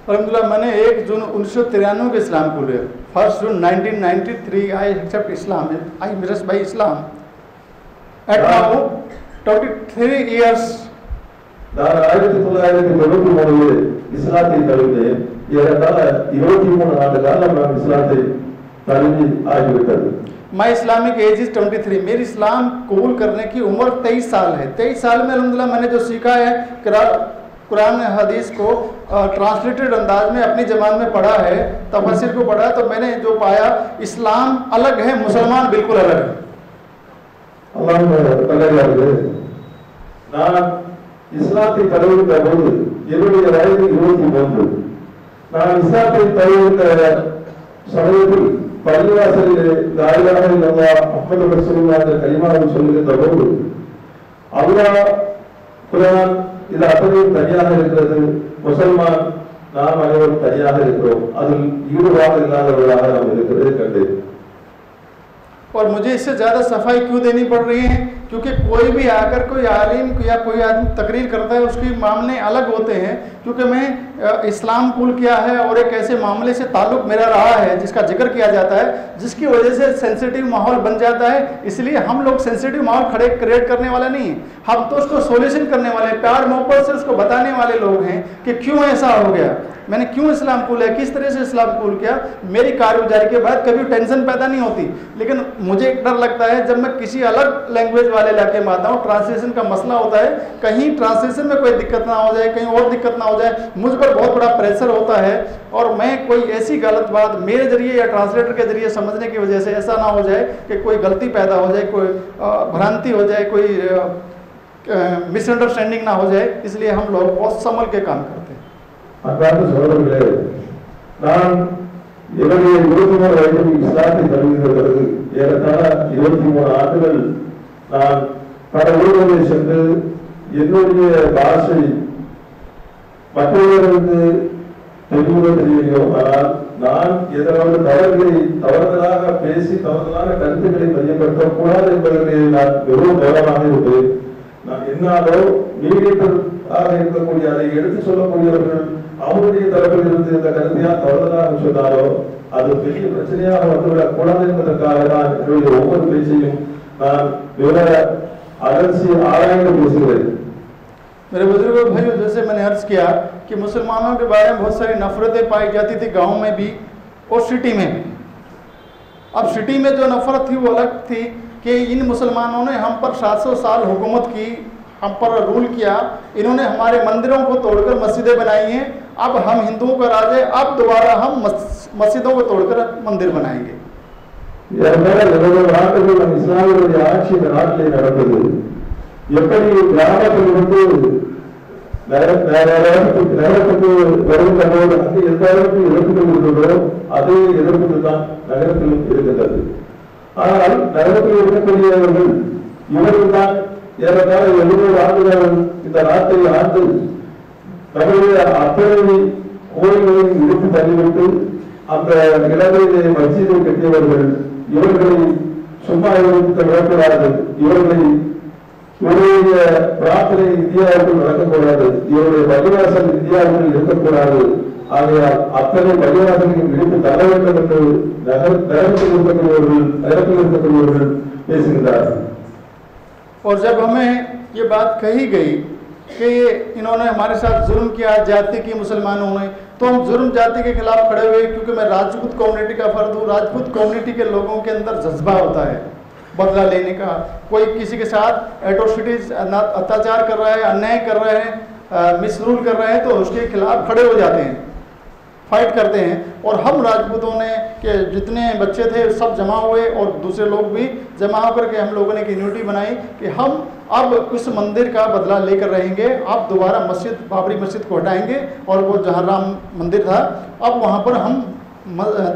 अल्हम्दुलिल्लाह मैंने 1 जून 1993 को इस्लाम को लिया। 1 June 1993 I accept Islam, I मिरस by Islam at now 23 years. நான் 1993 இஸ்லாத்தை தழுவினேன். ஏறத்தாழ 23 ஆண்டு காலம் நான் இஸ்லாத்தை தழுவி ஆகிவிட்டது. माई इस्लामिक एज इज 23। मेरी इस्लाम कबूल करने की उम्र 23 साल है। 23 साल में अल्हम्दुलिल्लाह मैंने जो सीखा है, कुरान हदीस को ट्रांसलेटेड अंदाज में अपनी ज़बान में पढ़ा है, तफसीर को पढ़ा, तो मैंने जो पाया इस्लाम अलग है, मुसलमान बिल्कुल अलग है। அல்லாஹ் நல்லது. நான் இஸ்லாத்தை தழுவுகின்ற போது என்னுடைய வயது 23. நான் இஸ்லாத்தை தழுவுகின்ற சமயத்தில் பள்ளிவாசலில் லா இலாஹ இல்லல்லாஹ் முஹம்மது ரசூலுல்லாஹ் என்ற கலிமாவை சொல்லுகின்ற போது அல்லாஹ் குர்ஆன் இது அத்தனையும் தனியாக இருக்கிறது, முசல்மான் நாம் அனைவரும் தனியாக இருக்கிறோம், அதில் ஈடுபாடு இல்லாதவர்களாக நாம் இருக்கிறது கண்டேன். और मुझे इससे ज़्यादा सफाई क्यों देनी पड़ रही है? क्योंकि कोई भी आकर कोई आलिम या कोई आदमी तकरीर करता है, उसके मामले अलग होते हैं। क्योंकि मैं इस्लाम कबूल किया है और एक ऐसे मामले से ताल्लुक़ मेरा रहा है जिसका जिक्र किया जाता है, जिसकी वजह से सेंसिटिव माहौल बन जाता है। इसलिए हम लोग सेंसिटिव माहौल क्रिएट करने वाले नहीं हैं, हम तो उसको सोल्यूशन करने वाले, प्यार मोहब्बत से उसको बताने वाले लोग हैं कि क्यों ऐसा हो गया, मैंने क्यों इस्लाम कबूल किया, किस तरह से इस्लाम कबूल किया। मेरी कारगुजारी के बाद कभी टेंशन पैदा नहीं होती, लेकिन मुझे एक डर लगता है जब मैं किसी अलग लैंग्वेज वाले इलाके में आता हूँ, ट्रांसलेशन का मसला होता है, कहीं ट्रांसलेशन में कोई दिक्कत ना हो जाए, कहीं और दिक्कत ना हो जाए, मुझ पर बहुत बड़ा प्रेशर होता है और मैं कोई ऐसी गलत बात मेरे जरिए या ट्रांसलेटर के जरिए समझने की वजह से ऐसा ना हो जाए कि कोई गलती पैदा हो जाए, कोई भ्रांति हो जाए, कोई मिसअंडरस्टैंडिंग ना हो जाए। इसलिए हम लोग बहुत संभल के काम करते हैं। அன்பார்ந்த சகோதரர்களே, நான் என்னுடைய 23 வயதில் இஸ்லாத்தை தழுவுகிற பிறகு ஏறத்தாழ 23 ஆண்டுகள் நான் பல ஊர்களில் சென்று என்னுடைய பாஷை மற்றவர்களுக்கு தெளிவோ தெரியலையோ, ஆனால் நான் ஏதாவது தவறுதலாக பேசி தவறுதலான கருத்துக்களை மையப்படுத்தக்கூடாது என்பதிலே நான் மிகவும் கவனமாக இருப்பேன். நான் என்னாலோ மீடியேட்டராக இருக்கக்கூடிய அதை எடுத்து சொல்லக்கூடியவர்கள் அவருடைய தரப்பில் இருந்து இந்த கருத்தையா தவறுதலாக சொன்னாலோ அது பெரிய பிரச்சனையாக வந்துவிடக் கூடாது என்பதற்காக நான் என்னுடைய ஒவ்வொரு பேச்சையும் நான் விவர அலசி ஆராய்ந்து பேசுகிறேன். मेरे बुजुर्ग भाइयों, जैसे मैंने अर्ज किया कि मुसलमानों के बारे में बहुत सारी नफरतें पाई जाती थी गांव में भी और सिटी में भी। अब सिटी में जो नफरत थी वो अलग थी कि इन मुसलमानों ने हम पर 700 साल हुकूमत की, हम पर रूल किया, इन्होंने हमारे मंदिरों को तोड़कर मस्जिदें बनाई हैं, अब हम हिंदुओं का राज है, अब दोबारा हम मस्जिदों को तोड़कर मंदिर बनाएंगे। இஸ்லாமிய ஆட்சி இந்த நாட்டிலே நடந்தது. எப்படி கிராமத்தில் இருந்து நகரத்துக்கு வருகின்ற போது அங்கு எந்த அளவுக்கு எதிர்ப்புகள் இருந்ததோ அதே எதிர்ப்புகள் தான் நகரத்திலும் இருக்கின்றது. ஆனால் நகரத்தில் இருக்கக்கூடியவர்கள் இவர்கள் தான் ஏறத்தாழ 700 ஆண்டுகள் இந்த நாட்டை ஆண்டு நம்முடைய அத்தனை கோயில்களையும் இழுத்து தள்ளிவிட்டு அந்த இடங்களிலே மஸ்ஜிதை கட்டியவர்கள் இவர்களை சும்மா இருக்க விடக்கூடாது, இவருடைய பிரார்த்தனை இந்தியாவுக்குள் நடக்கக்கூடாது, இவருடைய பள்ளிவாசல் இந்தியாவுக்குள் இருக்கக்கூடாது, ஆகையால் அத்தனை பள்ளிவாசலையும் இழுத்து தள்ள வேண்டும் என்று நகரத்தில் இருக்கக்கூடியவர்கள் பேசுகின்றார்கள். और जब हमें ये बात कही गई कि इन्होंने हमारे साथ जुल्म किया, जाति की मुसलमानों ने, तो हम जुल्म जाति के खिलाफ खड़े हुए, क्योंकि मैं राजपूत कम्युनिटी का फर्द हूँ। राजपूत कम्युनिटी के लोगों के अंदर जज्बा होता है बदला लेने का। कोई किसी के साथ एट्रोसिटीज अत्याचार कर रहा है, अन्याय कर रहे हैं, मिसरूल कर रहे हैं, तो उसके खिलाफ खड़े हो जाते हैं, फाइट करते हैं। और हम राजपूतों ने के जितने बच्चे थे सब जमा हुए और दूसरे लोग भी जमा होकर के हम लोगों ने एक यूनिटी बनाई कि हम अब उस मंदिर का बदला लेकर रहेंगे, अब दोबारा मस्जिद बाबरी मस्जिद को हटाएंगे और वो जहाँ राम मंदिर था अब वहाँ पर हम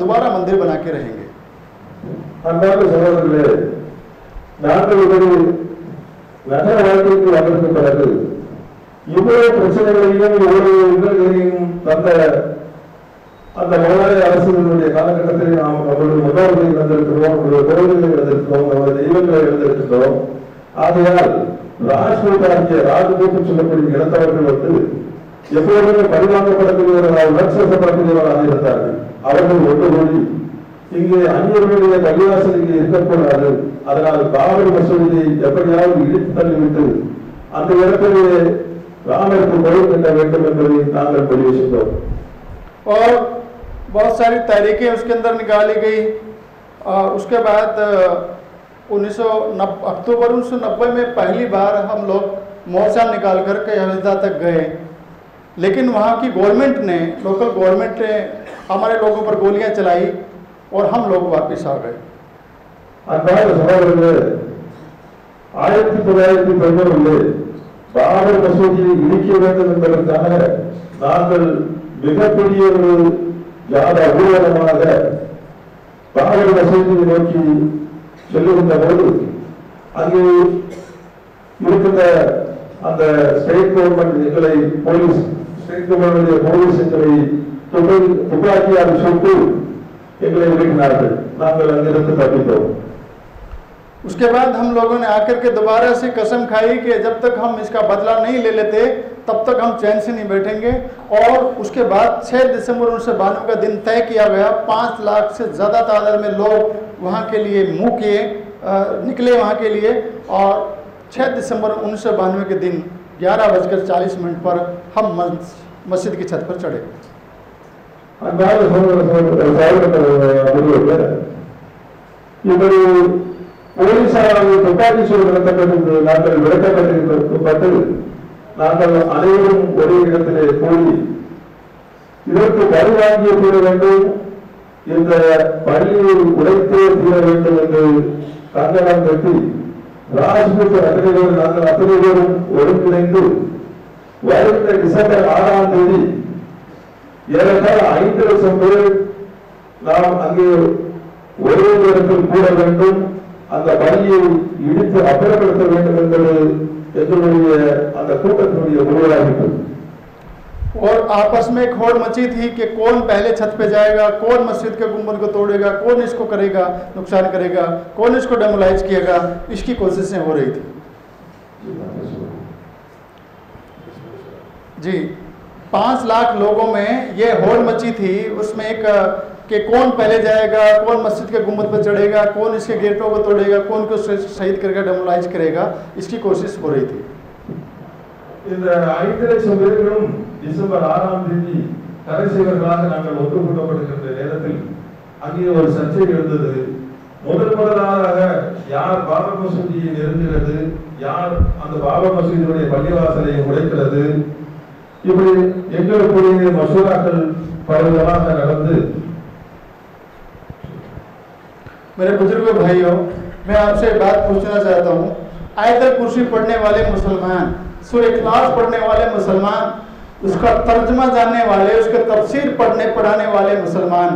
दोबारा मंदिर बना के रहेंगे। அன்பார்ந்த சகோதரர்களே, நாங்கள் ஒரு நகர வாழ்க்கைக்கு வந்ததற்கு பிறகு இவ்வளவு பிரச்சனைகளையும் இவ்வளவு இன்னல்களையும் தந்த அந்த முதலாளி அரசுடைய காலகட்டத்தில் நாம் நம்முடைய முன்னோர்களை இழந்திருக்கிறோம், நம்முடைய கோவில்களை இழந்திருக்கிறோம், நம்முடைய தெய்வங்களை இழந்திருக்கின்றோம். ஆகையால் ராஜ்பூத் சொல்லக்கூடிய இனத்தவர்கள் எப்போதுமே பரிமாற்றப்படக்கூடியவர்களாக உணர்ச்சிவசப்படக்கூடியவர்களாக இருந்தார்கள். அவர்கள் ஒன்று கூடி இங்கே அந்நியர்களுடைய பள்ளிவாசல் இங்கே இருக்கக்கூடாது, அதனால் பாபரி மசூதியை எப்படியாவது இடித்து தள்ளிவிட்டு அந்த இடத்திலே ராமருக்கு கோயில் கட்ட வேண்டும் என்பதை நாங்கள் முடிவு செய்தோம். और बहुत सारी तहरीकें उसके अंदर निकाली गई। उसके बाद अक्टूबर 1990 में पहली बार हम लोग मोर्चा निकाल कर के अयोध्या तक गए, लेकिन वहाँ की गवर्नमेंट ने, लोकल गवर्नमेंट ने हमारे लोगों पर गोलियां चलाई और हम लोग वापस आ गए। அன்பார்ந்த சகோதரர்களே, 1990 பாபர் மசூதியை இடிக்க வேண்டும் என்பதற்காக நாங்கள் மிகப்பெரிய ஒரு ஊர்வலமாக பாபர் மசூதியை நோக்கி செல்லுகின்ற போது அங்கே இருக்கின்ற அந்த ஸ்டேட் கவர்மெண்ட் எங்களை ஸ்டேட் கவர்மெண்ட் போலீஸ் எங்களை துப்பாக்கியால் சுட்டு எங்களை விரட்டினார்கள். நாங்கள் அங்கிருந்து தப்பித்தோம். उसके बाद हम लोगों ने आकर के दोबारा से कसम खाई कि जब तक हम इसका बदला नहीं ले लेते तब तक हम चैन से नहीं बैठेंगे। और उसके बाद 6 दिसंबर 1992 का दिन तय किया गया। 5 लाख से ज़्यादा तादाद में लोग वहाँ के लिए निकले वहाँ के लिए। और 6 दिसंबर 1992 के दिन 11:40 पर हम मस्जिद की छत पर चढ़े। போலீசாரால் துப்பாக்கி சூடு நடத்தப்பட்டு நாங்கள் விளக்கப்பட்டு நாங்கள் அனைவரும் ஒரே இடத்திலே கூடி இதற்கு வரி வாங்கிய தீர வேண்டும், இந்த பள்ளியை உடைத்தே தீர வேண்டும் என்று கங்கணம் கட்டி ராஜ்புத் அதிகாரிகள் நாங்கள் அத்தனை பேரும் ஒருங்கிணைந்து வருகின்ற டிசம்பர் 6ஆம் தேதி ஏறத்தாழ 5 லட்சம் பேர் நாம் அங்கே ஒரே இடத்தில் கூட வேண்டும், அந்த பள்ளியை இடித்து அப்புறப்படுத்த வேண்டும் என்பது எங்களுடைய அந்த கூட்டத்தினுடைய முடிவாகிட்டு। और आपस में एक होड़ मची थी कि कौन पहले छत पे जाएगा, कौन मस्जिद के गुंबद को तोड़ेगा, कौन इसको करेगा, नुकसान करेगा, कौन इसको डेमोलाइज किएगा, इसकी कोशिशें हो रही थी। जी 5 लाख लोगों में ये होड़ मची थी। उसमें एक कि कौन पहले जाएगा, कौन मस्जिद के गुंबद पर चढ़ेगा, कौन इसके गेटों को तोड़ेगा, कौन को शहीद करके डेमोलाइज करेगा, इसकी कोशिश हो रही थी। இந்த 5 லட்சம் பேர்களும் டிசம்பர் 6ஆம் தேதி கடைசிவர்களாக நாங்கள் ஒப்புக்கொள்ளப்படுகின்ற நேரத்தில் அங்கே ஒரு சர்ச்சை எழுந்தது. முதலாக யார் பாபர் மசூதியை நெருங்குகிறது, யார் அந்த பாபர் மசூதியுடைய பள்ளிவாசலை உடைக்கிறது, இப்படி எங்களுக்குரிய மசூராக்கள் பரவலாக நடந்து। मेरे बुजुर्गों भाइयों, मैं आपसे एक बात पूछना चाहता हूँ। आयतल कुर्सी पढ़ने वाले मुसलमान, सूरह इखलास पढ़ने वाले मुसलमान, उसका तर्जमा जानने वाले, उसका तफसीर पढ़ाने वाले मुसलमान,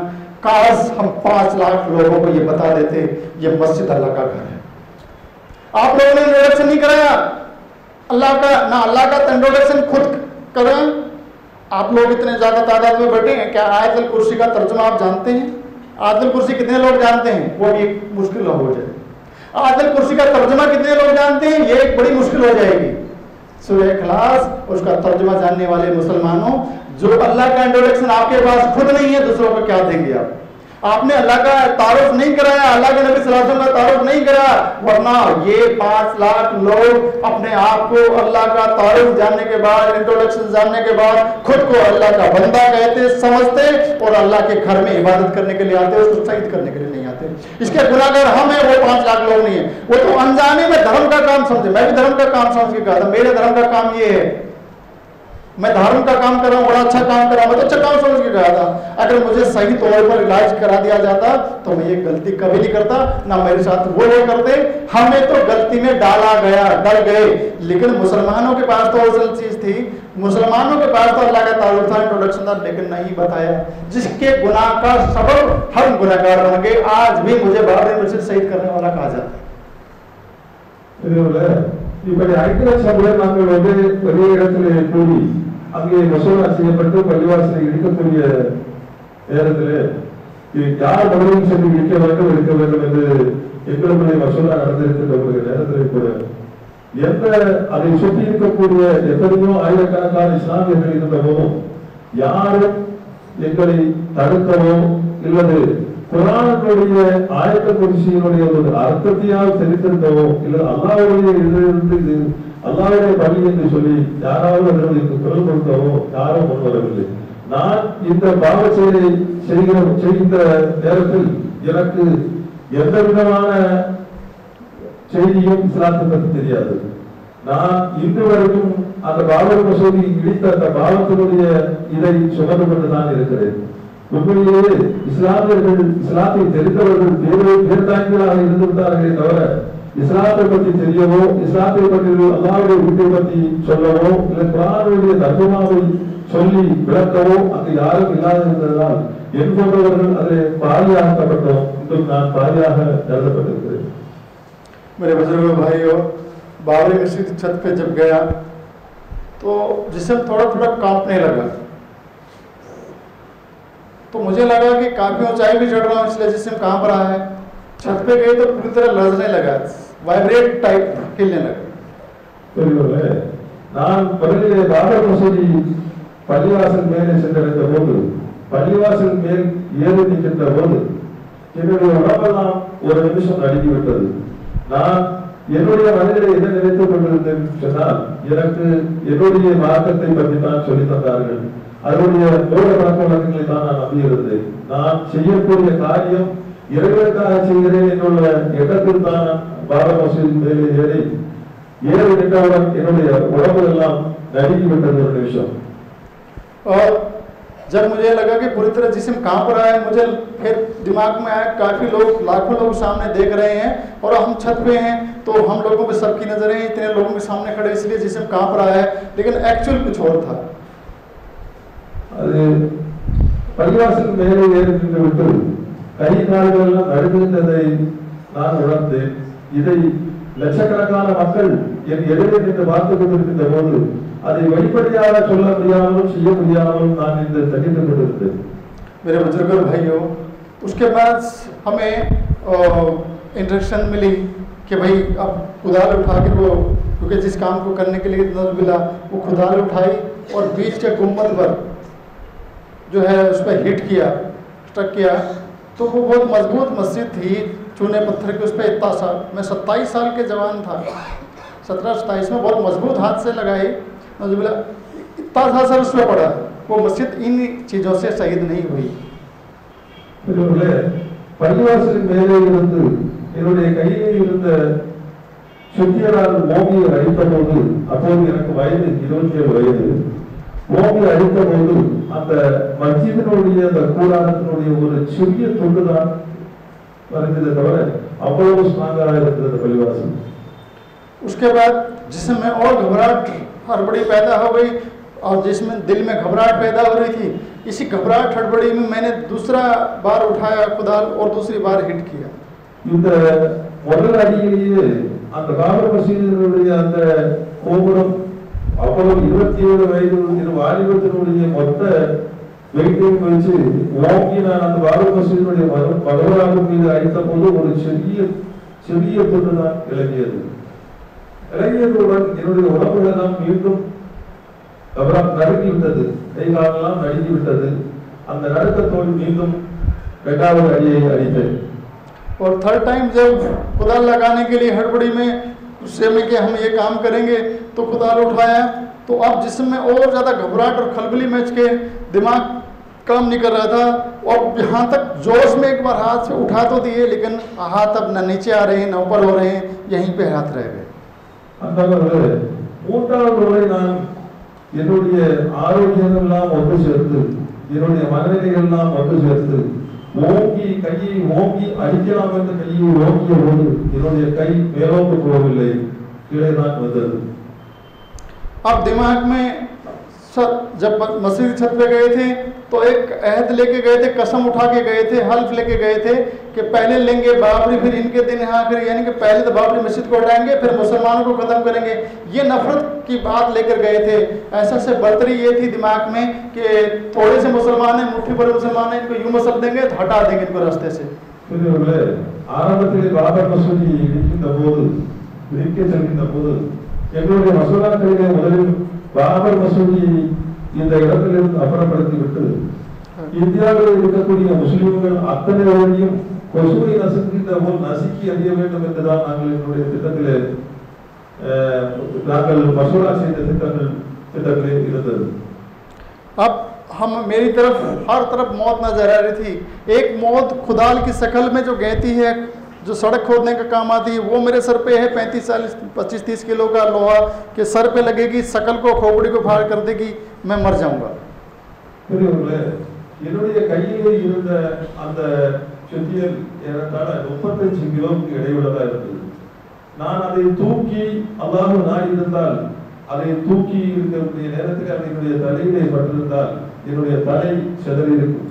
काश हम 5 लाख लोगों को ये बता देते ये मस्जिद अल्लाह का घर है। आप लोगों ने इंट्रोडक्शन नहीं कराया अल्लाह का, ना अल्लाह का इंट्रोडक्शन खुद करें। आप लोग इतने ज्यादा तादाद में बैठे हैं, क्या आयतल कुर्सी का तर्जमा आप जानते हैं? आयतल कुर्सी कितने लोग जानते हैं? वो भी मुश्किल हो जाए। आयतल कुर्सी का तर्जमा कितने लोग जानते हैं? ये एक बड़ी मुश्किल हो जाएगी। सूरह इखलास उसका तर्जमा जानने वाले मुसलमानों, जो अल्लाह का इंट्रोडक्शन आपके पास खुद नहीं है, दूसरों को क्या देंगे आप? आपने अल्लाह का तारुफ नहीं कराया, अल्लाह के नबी सल्लल्लाहु अलैहि वसल्लम का तारुफ नहीं कराया, वरना ये 5 लाख लोग अपने आप को अल्लाह का तारुफ जानने के बाद, इंट्रोडक्शन जानने के बाद खुद को अल्लाह का बंदा कहते समझते और अल्लाह के घर में इबादत करने के लिए आते, उसको शहीद करने के लिए नहीं आते। इसके गुनाहगार हम हैं, वो 5 लाख लोग नहीं है। वो तो अनजाने में धर्म का काम समझे। मैं भी धर्म का काम समझ के कहा था, मेरे धर्म का काम ये है, मैं धर्म का काम कर रहा हूँ, बड़ा अच्छा काम कर रहा हूँ, मैं तो अच्छा काम समझ के कहा था। अगर मुझे सही तौर पर इलाज करा दिया जाता तो मैं ये गलती कभी नहीं करता, ना मेरे साथ वो लोग करते। हमें तो गलती में डाला गया, डर गए। लेकिन मुसलमानों के पास तो असल चीज थी, मुसलमानों के पास तो अल्लाह का तारुफ था, इंट्रोडक्शन था, लेकिन नहीं बताया, जिसके गुनाह का सबब हम गुनाहगार बन गए। आज भी मुझे बाबरी मस्जिद शहीद करने वाला कहा जाता है। இப்படி 5 லட்சம் பேர் நாங்கள் வந்து பெரிய இடத்துல கூடி அங்கே மசூரா செய்யப்பட்டு பள்ளிவாசலை இடிக்கக்கூடிய நேரத்தில் யார் மறுபடியும் சொல்லி இருக்க வேண்டும் என்று எங்களுடைய மசூரா நடந்திருக்கின்ற நேரத்தில் கூட எந்த அதை சுற்றி இருக்கக்கூடிய எத்தனையோ ஆயிரக்கணக்கான இஸ்லாமியர்கள் இருந்த போதும் யாரும் எங்களை தடுக்கவோ இல்லது குர்ஆனுடைய ஆயத்துல் குர்சியினுடைய ஒரு அர்த்தத்தையால் தெரிந்திருந்தவோ இல்ல அல்லாஹ்வுடைய இதிலிருந்து அல்லாஹ்வுடைய பள்ளி என்று சொல்லி யாராவது அதற்கு குரல் கொடுத்தவோ யாரும் முன்வரவில்லை. நான் இந்த பாவ செயலை செய்கின்ற நேரத்தில் எனக்கு எந்த விதமான செய்தியும் இஸ்லாத்தை பற்றி தெரியாது. நான் இன்று வரைக்கும் அந்த பாபர் மசூதி இடித்த அந்த பாவத்தினுடைய இதை சுமந்து கொண்டு தான் இருக்கிறேன். உண்மையிலேயே இஸ்லாமியர்கள் இஸ்லாத்தை தெரிந்தவர்கள் வேறு தாய்களாக இருந்திருந்தார்களே தவிர இஸ்லாத்தை பற்றி தெரியவோ, இஸ்லாத்தை பற்றி அல்லாஹ்வுடைய வீட்டை பற்றி சொல்லவோ, இல்லை குர்ஆனுடைய தர்ஜுமாவை சொல்லி விளக்கவோ அங்கு யாரும் இல்லாது இருந்ததால் என் போன்றவர்கள் அதில் பாதியாக்கப்பட்டோம். இன்றும் நான் பாதியாக கருதப்பட்டிருக்கிறேன். मेरे बुजुर्ग भाइयों, बाबरी मस्जिद छत पे जब गया तो जिस्म थोड़ा थोड़ा कांपने लगा। तो मुझे लगा कि काफी ऊंचाई भी चढ़ रहा हूँ, इसलिए जिस्म कांप रहा है। छत पे गए तो पूरी तरह लड़ने लगा, वाइब्रेट टाइप हिलने लगा। பெரியவர்களே, நான் பள்ளியிலே பாபர் மசூதி பள்ளிவாசல் மேலே சென்றடைந்த போது, பள்ளிவாசல் மேல் ஏறி நிற்கின்ற போது என்னுடைய உடம்பெல்லாம் ஒரு நிமிஷம் நடுங்கிவிட்டது. நான் என்னுடைய மனதிலே என்ன நினைத்துக் கொண்டிருந்தேன் சொன்னால், எனக்கு என்னுடைய மார்க்கத்தை பற்றி தான் சொல்லி தந்தார்கள், அதனுடைய மூல பழக்க வழக்கங்களை தான் நான் நம்பியிருந்தேன். நான் செய்யக்கூடிய காரியம் இறைவனுக்காக செய்கிறேன் என்னுள்ள எண்ணத்தில் தான் பாபர் மசூதி மேலே ஏறி நின்றவுடன் என்னுடைய உடம்பு எல்லாம் நடுங்கி விட்டது ஒரு நிமிஷம். और जब मुझे लगा कि पूरी तरह जिस्म कांप रहा है, मुझे फिर दिमाग में आया काफ़ी लोग, लाखों लोग सामने देख रहे हैं और हम छत पे हैं, तो हम लोगों पे सबकी नजरें इतने लोगों के सामने खड़े, इसलिए जिस्म कांप रहा है, लेकिन एक्चुअल कुछ और था। அது பள்ளிவாசல் மேலே ஏறி நின்று விட்டு கை கால்கள் எல்லாம் நடுங்குகின்றதை நான் உணர்ந்தேன். இதை லட்சக்கணக்கான மக்கள் என் எதிரே நின்று பார்த்துக் கொண்டிருக்கின்ற போது அதை வெளிப்படையாக சொல்ல முடியாமலும் செய்ய முடியாமலும் நான் இந்த தனித்துக் கொண்டிருந்தேன். मेरे बुजुर्ग भाइयों, उसके बाद हमें इंस्ट्रक्शन मिली कि भाई अब कुदाल उठा के वो, क्योंकि जिस काम को करने के लिए नज़बिल्ला वो कुदाल उठाई और बीच के गुम्बद पर जो है उस पर हिट किया, स्ट्रक किया। तो वो बहुत मजबूत मस्जिद थी, चूने पत्थर के, उस पर इतना सा, मैं 27 साल के जवान था, 17-27 में बहुत मजबूत हाथ से लगाई, नज़बिल्ला इतना सा सर उस पर पड़ा। वो मस्जिद इन चीज़ों से शहीद नहीं हुई। பள்ளிவாசலின் மேலே இருந்து என்னுடைய கையில் இருந்த சுத்தியரால் மோகியை அடித்த போது, அப்போது எனக்கு வயது 27 வயது, மோகியை அடித்த போது அந்த மஸ்ஜிதினுடைய அந்த கூடாரத்தினுடைய ஒரு சிறிய துண்டுதான் வரைந்ததை தவிர அவ்வளவு ஸ்ட்ராங்காக இருந்தது பள்ளிவாசல். उसके बाद जिसमें और घबराहट हड़बड़ी पैदा हो गई और जिसमें दिल में घबराहट पैदा हो रही थी, इसी घबराहट हड़बड़ी में मैंने दूसरा बार उठाया कुदाल और दूसरी बार हिट किया। இந்த முதல் அடியிலேயே அந்த பாபர் மசூதியினுடைய அந்த கோபுரம் அவ்வளவு 27 வயது வாலிபத்தினுடைய மொத்த வெயிட்டையும் வச்சு ஓங்கி நான் அந்த பாபர் மசூதியினுடைய மதவராகம் மீது அடித்த போது ஒரு சிறிய தொண்டு தான் இலங்கியது. இலங்கியதுடன் என்னுடைய உடம்புகளெல்லாம் மீண்டும் நடுங்கி விட்டது, கை காலெல்லாம் நடுங்கி விட்டது. அந்த நடுக்கத்தோடு மீண்டும் இரண்டாவது அடியை அடித்தேன். और थर्ड टाइम जब कुदाल लगाने के लिए हड़बड़ी में गुस्से में कि हम ये काम करेंगे तो कुदाल उठाया, तो अब जिस्म में और ज़्यादा घबराहट और खलबली मच के दिमाग काम नहीं कर रहा था। और यहाँ तक जोश में एक बार हाथ से उठा तो दिए, लेकिन हाथ अब न नीचे आ रहे हैं न ऊपर हो रहे हैं, यहीं पे हाथ रह गए। மூன்றாவது முறை நான் என்னுடைய ஆரோக்கியங்கள்லாம் ஒன்று சேர்த்து, என்னுடைய மனநிலைகள்லாம் ஒன்று சேர்த்து ஓங்கி கையை ஓங்கி அடிக்கலாம் என்ற கையை ஓங்கிய போது என்னுடைய கை மேலோக்கு போகவில்லை, கீழே தான் வந்தது. अब दिमाग में जब मस्जिद छत पे गए थे तो एक अहद लेके गए थे, कसम उठा के गए थे, हल्फ लेके गए थे कि पहले लेंगे बाबरी, फिर इनके दिन यहाँ, फिर यानी कि पहले तो बाबरी मस्जिद को हटाएंगे, फिर मुसलमानों को खत्म करेंगे। ये नफरत की बात लेकर गए थे। ऐसा से बढ़तरी ये थी दिमाग में कि थोड़े से मुसलमान हैं, मुट्ठी भर मुसलमान हैं, इनको यूं मसल देंगे तो हटा देंगे इनको रास्ते से। ஆரம்பத்தில் பாபர் மசூதி இடிக்கின்ற போது, இடிக்க செல்கின்ற போது எங்களுடைய மசூதாக்களிலே முதலில் பாபர் மசூதி இந்த இடத்திலிருந்து அப்புறப்படுத்தி விட்டு இந்தியாவில் இருக்கக்கூடிய முஸ்லிம்கள் அத்தனை பேரையும் கொசுவை நசுக்கின்ற போல் நசுக்கி அறிய வேண்டும் என்றுதான் நாங்கள் என்னுடைய திட்டத்திலே நாங்கள் மசூரா செய்த திட்டங்களே இருந்தது. अब हम मेरी तरफ हर तरफ मौत नजर आ रही थी। एक मौत खुदाल की शकल में जो गहती है, जो सड़क खोदने का काम आती है, वो मेरे सर पे है। 35-40-25-30 किलो का लोहा के सर पे लगेगी, शकल को खोपड़ी को फाड़ कर देगी, मैं मर जाऊंगा। என்னுடைய கையிலே இருந்த அந்த சுத்தியல் ஏறத்தாழ 35 கிலோவுக்கு இடையுள்ளதா இருந்தது. நான் அதை தூக்கி அல்லாஹ் நாடி இருந்தால் அதை தூக்கி இருக்கக்கூடிய நேரத்தில் அது என்னுடைய தலையிலே பட்டிருந்தால் என்னுடைய தலை சிதறி இருக்கும்.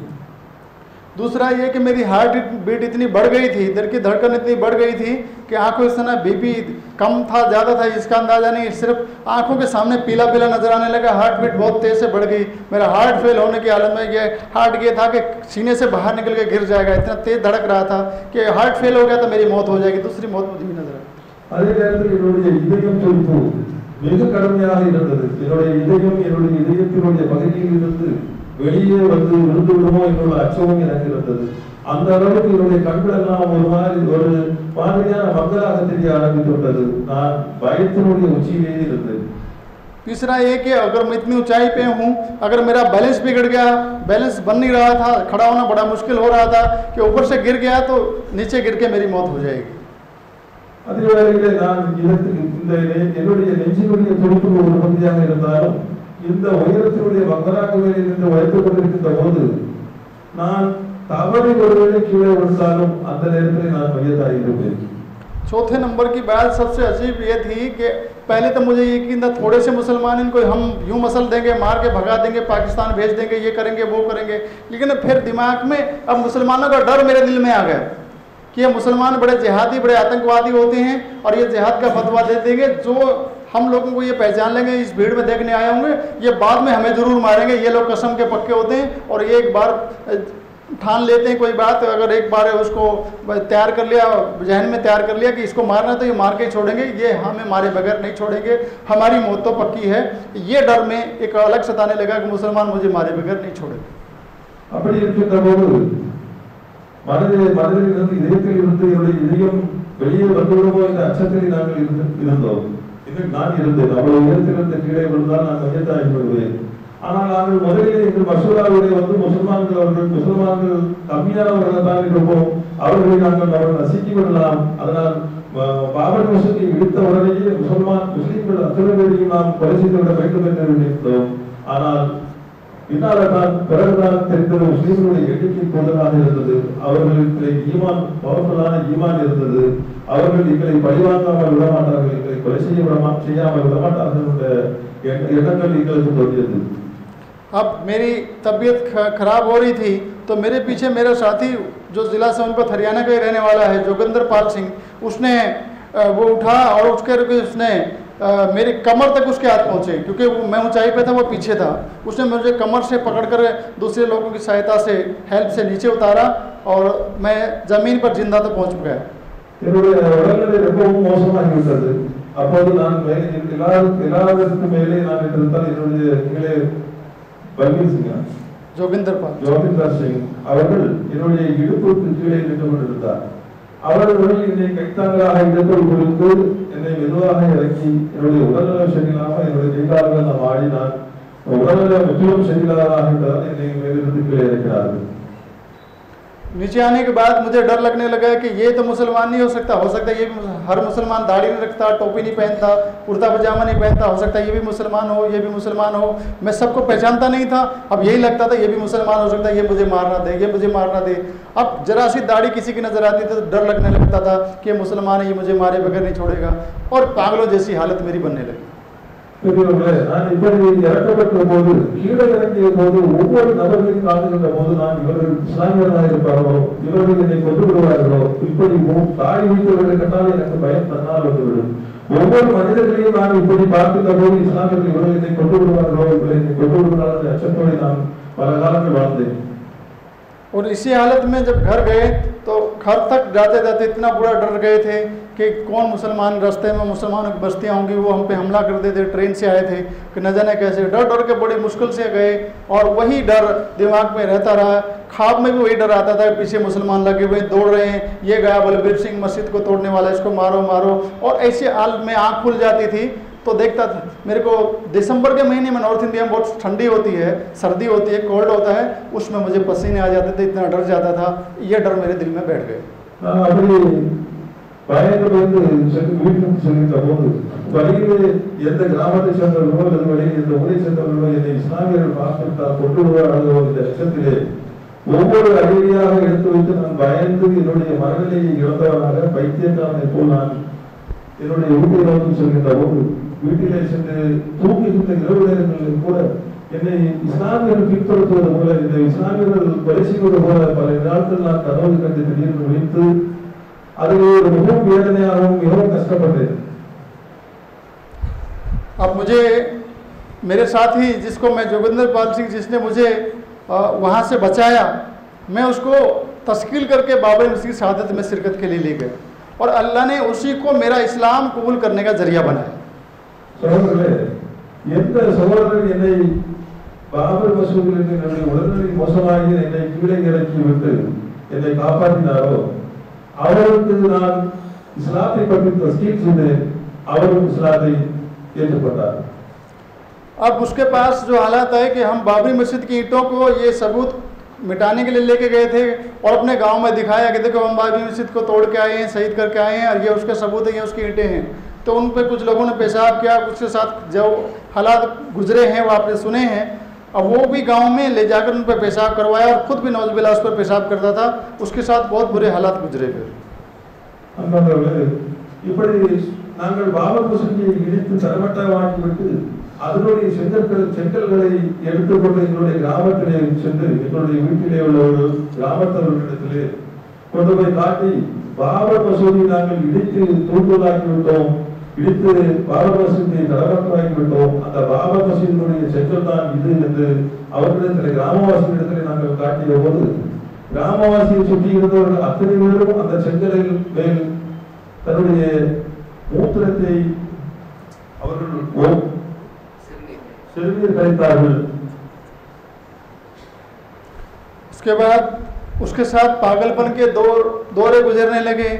दूसरा ये कि मेरी हार्ट बीट इतनी बढ़ गई थी, दिल की धड़कन इतनी बढ़ गई थी कि आंखों से ना बीपी कम था ज़्यादा था इसका अंदाज़ा नहीं, सिर्फ आंखों के सामने पीला पीला नजर आने लगा, हार्ट बीट बहुत तेज़ से बढ़ गई. मेरा हार्ट फेल होने की हालत में ये हार्ट ये था कि सीने से बाहर निकल के गिर जाएगा, इतना तेज़ धड़क रहा था कि हार्ट फेल हो गया तो मेरी मौत हो जाएगी, दूसरी मौत मुझे भी नजर आई. அதே நேரத்தில் என்னுடைய இதயம் துடிப்பு மிக கடுமையாக இருந்தது. என்னுடைய இதயத்தினுடைய பகுதியில் இருந்து வெளியே வந்து விழுந்து விடுமோ என்னோட அச்சமும் எனக்கு இருந்தது. அந்த அளவுக்கு என்னுடைய கண்கள் எல்லாம் ஒரு மாதிரியான மக்களாக தெரிய ஆரம்பித்துள்ளது. நான் பயத்தினுடைய உச்சியிலேயே இருந்தேன். तीसरा ये कि अगर मैं इतनी ऊंचाई पे हूँ, अगर मेरा बैलेंस बिगड़ गया, बैलेंस बन नहीं रहा था, खड़ा होना बड़ा मुश्किल हो रहा था कि ऊपर से गिर गया तो नीचे गिर के मेरी मौत हो जाएगी. அதே வேளையிலே நான் என்னுடைய நெஞ்சினுடைய துடிப்பு ஒரு பகுதியாக இருந்தாலும் இந்த உயரத்தினுடைய மக்களாகவே இருந்து வைத்துக் கொண்டிருக்கின்ற போது நான் தவறி ஒருவேளை கீழே விழுந்தாலும் அந்த நேரத்தில் நான் மையத்தாகி இருப்பேன். चौथे नंबर की बात सबसे अजीब ये थी कि पहले तो मुझे यकीन था थोड़े से मुसलमान इनको हम यूं मसल देंगे, मार के भगा देंगे, पाकिस्तान भेज देंगे, ये करेंगे वो करेंगे, लेकिन फिर दिमाग में अब मुसलमानों का डर मेरे दिल में आ गया कि ये मुसलमान बड़े जिहादी बड़े आतंकवादी होते हैं और ये जिहाद का फतवा दे देंगे. जो हम लोगों को ये पहचान लेंगे, इस भीड़ में देखने आए होंगे, ये बाद में हमें ज़रूर मारेंगे, ये लोग कसम के पक्के होते हैं और ये एक बार ठान लेते हैं कोई बात, अगर एक बार उसको तैयार कर लिया, जहन में तैयार कर लिया कि इसको मारना तो ये मार के छोड़ेंगे, ये हमें मारे बगैर नहीं छोड़ेंगे, हमारी मौत तो पक्की है. ये डर में एक अलग सताने लगा कि मुसलमान मुझे मारे बगैर नहीं छोड़ेंगे. அப்படி இருக்கின்ற போது மனதிலிருந்து இதயத்தில் இருந்து என்னுடைய இதயம் வெளியே வந்துவிடுமோ என்ற அச்சத்தில் நாங்கள் இருந்தோம். நான் இருந்தேன். அவ்வளவு உயரத்திலிருந்து கீழே விழுந்தால் நான் மையத்தாகி விடுவேன். ஆனால் நாங்கள் முதலில் எங்கள் மசூராவிலே வந்து முசல்மான்கள் கம்மியானவர்கள் தான் இருப்போம், அவர்கள் நசுக்கி விடலாம். அதனால் பாபர் மசூதியை இடித்த உடனேயே முஸ்லீம்கள் அத்தனை பேரையும் நாம் கொலை செய்து விட வேண்டும் என்று நினைத்தோம். ஆனால் பிறகுதான் தெரிந்தது முஸ்லீம்களுடைய எண்ணிக்கை கூடுதலாக இருந்தது. அவர்களுக்கு ஈமான் பவர்ஃபுல்லான ஈமான் இருந்தது. அவர்கள் எங்களை பழிவாங்காமல் விடமாட்டார்கள், எங்களை கொலை செய்யாமல் விடமாட்டார்கள் என்ற எண்ணங்கள் எங்களுக்கு தோன்றியது. अब मेरी तबीयत खराब हो रही थी तो मेरे पीछे मेरा साथी जो ज़िला सोनीपत हरियाणा का ही रहने वाला है जोगिंदर पाल सिंह, उसने वो उठा और उसने मेरी कमर तक उसके हाथ पहुँचे, क्योंकि मैं ऊंचाई पे था, वो पीछे था. उसने मुझे कमर से पकड़कर दूसरे लोगों की सहायता से हेल्प से नीचे उतारा और मैं ज़मीन पर जिंदा तो पहुँच गया. என்னுடைய உடல்நிலை ரொம்பவும் மோசமாகிவிட்டது. அப்போது நான் எல்லாவதற்கு மேலே நான் இருந்தால் என்னுடைய கீழே ஜோகிந்தர் சிங் அவர்கள் என்னுடைய இடுப்புக்கு கீழே நின்று கொண்டிருந்தார். அவர்கள் என்னை கைத்தாங்களாக இடத்தில் கொடுத்து என்னை மெதுவாக இறக்கி என்னுடைய உடல்நலம் சரியில்லாமல் என்னுடைய கைகால்கள் நான் ஆடினான். உடல்நலம் முற்றிலும் சரியில்லாததாக இருந்தால் என்னை மேலிருந்து கீழே இறக்கிறார்கள். नीचे आने के बाद मुझे डर लगने लगा कि ये तो मुसलमान नहीं हो सकता है ये भी हर मुसलमान दाढ़ी नहीं रखता, टोपी नहीं पहनता, कुर्ता पजामा नहीं पहनता, हो सकता है ये भी मुसलमान हो, ये भी मुसलमान हो. मैं सबको पहचानता नहीं था. अब यही लगता था ये भी मुसलमान हो सकता है, ये मुझे मारना दे, ये मुझे मारना दे. अब जरा सी दाढ़ी किसी की नज़र आती थी तो डर लगने लगता था कि ये मुसलमान है, ये मुझे मारे बगैर नहीं छोड़ेगा और पागलों जैसी हालत मेरी बनने लगी. நான் இப்படி இறக்கப்பட்ட போது கீழே இறங்கிய போது ஒவ்வொரு நபர்களையும் காணுகின்ற போது நான் இவர்கள் இஸ்லாமியர்களாக இருப்பார்களோ, இவர்கள் என்னை கொண்டு விடுவார்களோ, இப்படி தாடி வைத்தவர்களை கண்டால் எனக்கு பயம் தன்னால் வந்துவிடும். ஒவ்வொரு மனிதர்களையும் நான் இப்படி பார்க்கின்ற போது இஸ்லாமியர்கள் இவர்கள் என்னை கொண்டு விடுவார்களோ, இவர்கள் என்னை கொண்டு விடுவார்கள் அச்சத்தோடு நான் பல காலங்கள் வாழ்ந்தேன். और इसी हालत में जब घर गए तो घर तक जाते जाते इतना बुरा डर गए थे कि कौन मुसलमान रास्ते में मुसलमानों की बस्तियाँ होंगी वो हम पे हमला कर देते, ट्रेन से आए थे कि न जाने कैसे. डर डर के बड़ी मुश्किल से गए और वही डर दिमाग में रहता रहा. ख्वाब में भी वही डर आता था, पीछे मुसलमान लगे हुए दौड़ रहे हैं, ये गया बलबीर सिंह मस्जिद को तोड़ने वाला, इसको मारो मारो. और ऐसे हालत में आँख खुल जाती थी तो देखता था. मेरे को दिसंबर के महीने में नॉर्थ इंडिया में बहुत ठंडी होती है, सर्दी होती है, कोल्ड होता है, उसमें मुझे पसीने आ जाते थे, इतना डर जाता था. ये डर मेरे दिल में बैठ गए. வீட்டுக்கு செல்கின்ற போது வழியிலே எந்த கிராமத்தை சேர்ந்தவர்களோ அல்லது வழியில் எந்த ஊரை சேர்ந்தவர்களோ என்னை இஸ்லாமியர்கள் பார்த்துவிட்டால் கொண்டு வருவார்களோ இந்த லட்சத்திலே ஒவ்வொரு அடியாக எடுத்து வைத்து நான் பயந்து என்னுடைய மனநிலையை இழந்தவனாக பைத்தியக்காரனை போல் நான் என்னுடைய வீட்டை நோக்கி செல்கின்ற போது வீட்டிலே சென்று தூங்குகின்ற இரவு நேரங்களில் கூட என்னை இஸ்லாமியர்கள் பின்பற்றுவது போல, இந்த இஸ்லாமியர்கள் கொலை செய்வது போல பல நாட்கள் நான் கனவு கண்டு திடீர்னு விழித்து அது ஒரு மிகவும் வேதனையாகவும் மிகவும் கஷ்டப்பட்டேன். अब मुझे मेरे साथ ही जिसको मैं जोगिंदर पाल सिंह जिसने मुझे वहाँ से बचाया, मैं उसको तस्कील करके बाबरी मस्जिद की शहादत में शिरकत के लिए ले गए और अल्लाह ने उसी को मेरा इस्लाम कबूल करने का जरिया बनाया। சகோதரர்களே, எந்த சகோதரர் என்னை பாபர் மசூதியில் என்னுடைய உடல்நிலை மோசமாகி என்னை கீழே இறக்கி விட்டு என்னை காப்பாற்றினாரோ அவருக்கு நான் இஸ்லாத்தை பற்றி தஸ்கீல் செய்தேன், அவரும் இஸ்லாத்தை ஏற்றுக்கொண்டார். अब उसके पास जो हालात है कि हम बाबरी मस्जिद की ईंटों को ये सबूत मिटाने के लिए लेके गए थे और अपने गांव में दिखाया कि देखो हम बाबरी मस्जिद को तोड़ के आए हैं, शहीद करके आए हैं और ये उसके सबूत है, ये उसकी ईंटें हैं। तो उन पे कुछ लोगों ने पेशाब किया, उसके साथ जो हालात गुजरे हैं वो आपने सुने हैं। अब वो भी गांव में ले जाकर उन पर पेशाब करवाया और खुद भी नौजबिला उस पर पेशाब करता था, उसके साथ बहुत बुरे हालात गुजरे। फिर இப்படி நாங்கள் பாபர் மசூதியை இடித்து தரமட்டமாக்கிவிட்டு அதனுடைய செங்கல்களை எடுத்துக்கொண்டு எங்களுடைய கிராமத்திலே சென்று எங்களுடைய வீட்டிலே உள்ள ஒரு கிராமத்தவர்களிடத்திலே கொண்டு போய் காட்டி பாபர் மசூதியை நாங்கள் இடித்து தூக்குதலாக்கி விட்டோம், இடித்து பாபர் மசூதியை தரமட்டமாக்கி விட்டோம், அந்த பாபர் மசூதியினுடைய செங்கல் தான் இது என்று அவர்களிடத்தில் கிராமவாசிகளிடத்தில் நாங்கள் காட்டிய போது கிராமவாசியை சுற்றி இருந்தவர்கள் அத்தனை பேரும் அந்த செங்கலில் மேல் தன்னுடைய மூத்திரத்தை அவர்கள் सिरनीर करीताர்கள்। उसके बाद उसके साथ पागलपन के दौरे गुजरने लगे।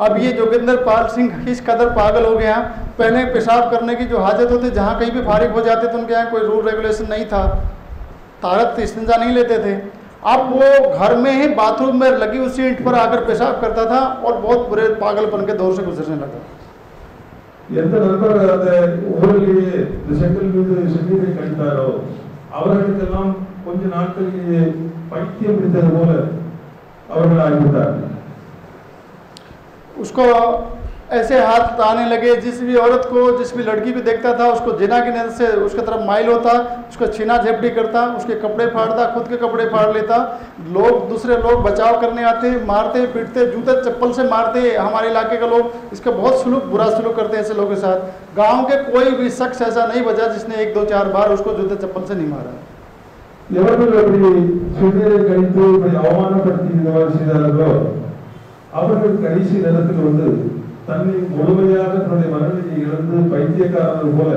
अब ये जोगिंदर पाल सिंह इस कदर पागल हो गया, पहले पेशाब करने की जो हाजत होती जहाँ कहीं भी फारिग हो जाते तो उनके यहाँ कोई रूल रेगुलेशन नहीं था, तारत इस्तिंजा नहीं लेते थे। अब वो घर में ही बाथरूम में लगी उसी ईंट पर आकर पेशाब करता था और बहुत बुरे पागलपन के दौर से गुजरने लगा। எந்த நண்பர் அந்த ஊரிலேயே இந்த செங்கல் மீது சென்னீரை கழித்தாரோ அவர்களுக்கெல்லாம் கொஞ்ச நாட்களிலேயே பைத்தியம் பிடித்தது போல அவர்கள் ஆகிவிட்டார்கள்। उसको ऐसे हाथ आने लगे, जिस भी औरत को जिस भी लड़की को देखता था उसको जिना की नजर से उसकी तरफ माइल होता, उसको छीना झपटी करता, उसके कपड़े फाड़ता, खुद के कपड़े फाड़ लेता। दूसरे लोग बचाव करने आते, मारते पीटते, जूते चप्पल से मारते। हमारे इलाके के लोग इसका बहुत बुरा सलूक करते हैं ऐसे लोगों के साथ। गांव के कोई भी शख्स ऐसा नहीं बचा जिसने 1-2-4 बार उसको जूते चप्पल से नहीं मारा। எவர்கள் அப்படி சிறுநீரை கழித்து இப்படி அவமானப்படுத்தி இந்த மாதிரி செய்தார்களோ அவர்கள் கடைசி நேரத்தில் வந்து தன்னை முழுமையாக தன்னுடைய மனநிலையை இழந்து பைத்தியக்காரர்கள் போல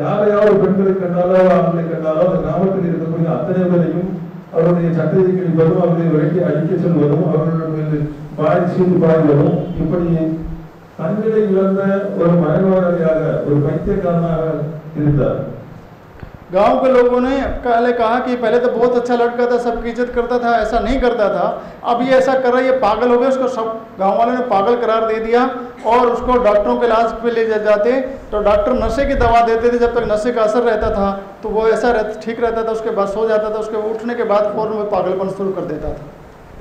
யாரையாவது பெண்களை கண்டாலோ ஆண்களை கண்டாலோ அந்த கிராமத்தில் இருக்கக்கூடிய அத்தனை பேரையும் அவருடைய சட்டையை கிழிப்பதும் அவர்களை விரட்டி அழிக்க செல்வதும் அவர்களுடைய பாய் சீண்டு பாய்வதும் இப்படி தன்னிலை இழந்த ஒரு மனநோயாளியாக ஒரு பைத்தியக்காரனாக இருந்தார்। गांव के लोगों ने पहले कहा कि पहले तो बहुत अच्छा लड़का था, सबकी इज्जत करता था, ऐसा नहीं करता था, अब ये ऐसा कर रहा है, ये पागल हो गया। उसको सब गांव वालों ने पागल करार दे दिया और उसको डॉक्टरों के इलाज पे ले जाते तो डॉक्टर नशे की दवा देते थे। जब तक नशे का असर रहता था तो वो ऐसा ठीक रहता था, उसके बाद सो जाता था, उसके उठने के बाद फौरन वो पागलपन शुरू कर देता था।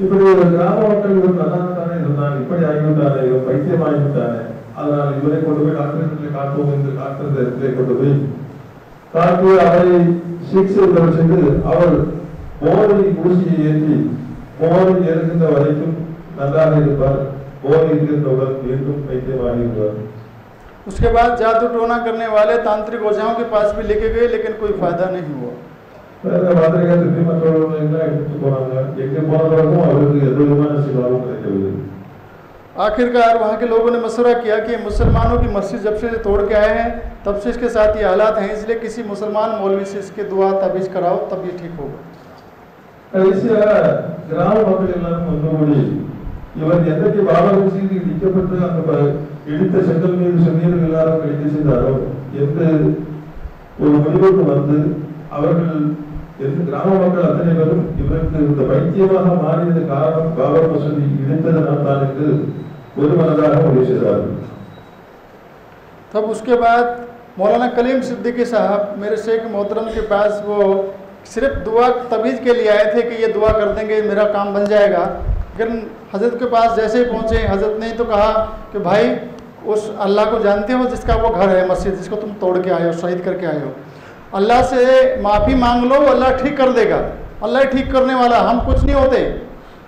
இப்படி ஒரு கிராம மக்கள் இவர் நல்லா தானே இருந்தாங்க, இப்படி ஆகிவிட்டாரு, இவர் பைத்தியம் ஆகிவிட்டாரு, அதனால் இவரை கொண்டு போய் டாக்டர் காட்டுவோம் என்று டாக்டர் கொண்டு போய் காட்டி அவரை சிகிச்சை பெற சென்று அவர் போதை ஊசியை ஏற்றி போதை ஏறுகின்ற வரைக்கும் நன்றாக இருப்பார், போதை இருக்கின்றவுடன் மீண்டும் பைத்தியமாகிவிடுவார்। उसके बाद जादू टोना करने वाले तांत्रिक ओझाओं के पास भी लेके गए लेकिन कोई फायदा नहीं हुआ। மாத்திரைகள் திருப்பி மற்றவர்கள் எல்லாம் எடுத்துட்டு போனாங்க, எங்கே போனவர்களுக்கும் அவருக்கு எந்த விதமான சிலாவும் கிடைக்கவில்லை। आखिरकार वहाँ के लोगों ने मशवरा किया कि मुसलमानों की मस्जिद जब से तोड़ के आए हैं तब से इसके साथ ये हालात हैं, इसलिए किसी मुसलमान मौलवी से इसके दुआ तबीज कराओ तब ये ठीक होगा। கிராம மக்கள் எல்லாரும் ஒன்றுபடி இவர் எந்தக்கு பாபர் மசூதி இடிக்கப்பட்டு அந்த இடித்த செங்கல் மீது சென்னீர்கள் எல்லாரும் கழிக்க செய்தாரோ எந்த ஒரு முடிவுக்கு வந்து அவர்கள் கிராம மக்கள் அத்தனை பேரும் இவருக்கு இந்த பைத்தியமாக மாறியது காரணம் பாபர் மசூதி இடித்ததனால் தான் என்று ஒரு மனதாக முடிவு செய்தார்கள்। तब उसके बाद मौलाना कलीम सिद्दीकी साहब मेरे शेख मोहतरम के पास वो सिर्फ दुआ तबीज़ के लिए आए थे कि ये दुआ कर देंगे मेरा काम बन जाएगा। लेकिन हज़रत के पास जैसे ही पहुँचे हज़रत ने तो कहा कि भाई उस अल्लाह को जानते हो जिसका वो घर है मस्जिद, जिसको तुम तोड़ के आए हो, शहीद करके आए हो। अल्लाह से माफ़ी मांग लो, अल्लाह ठीक कर देगा। अल्लाह ठीक करने वाला, हम कुछ नहीं होते,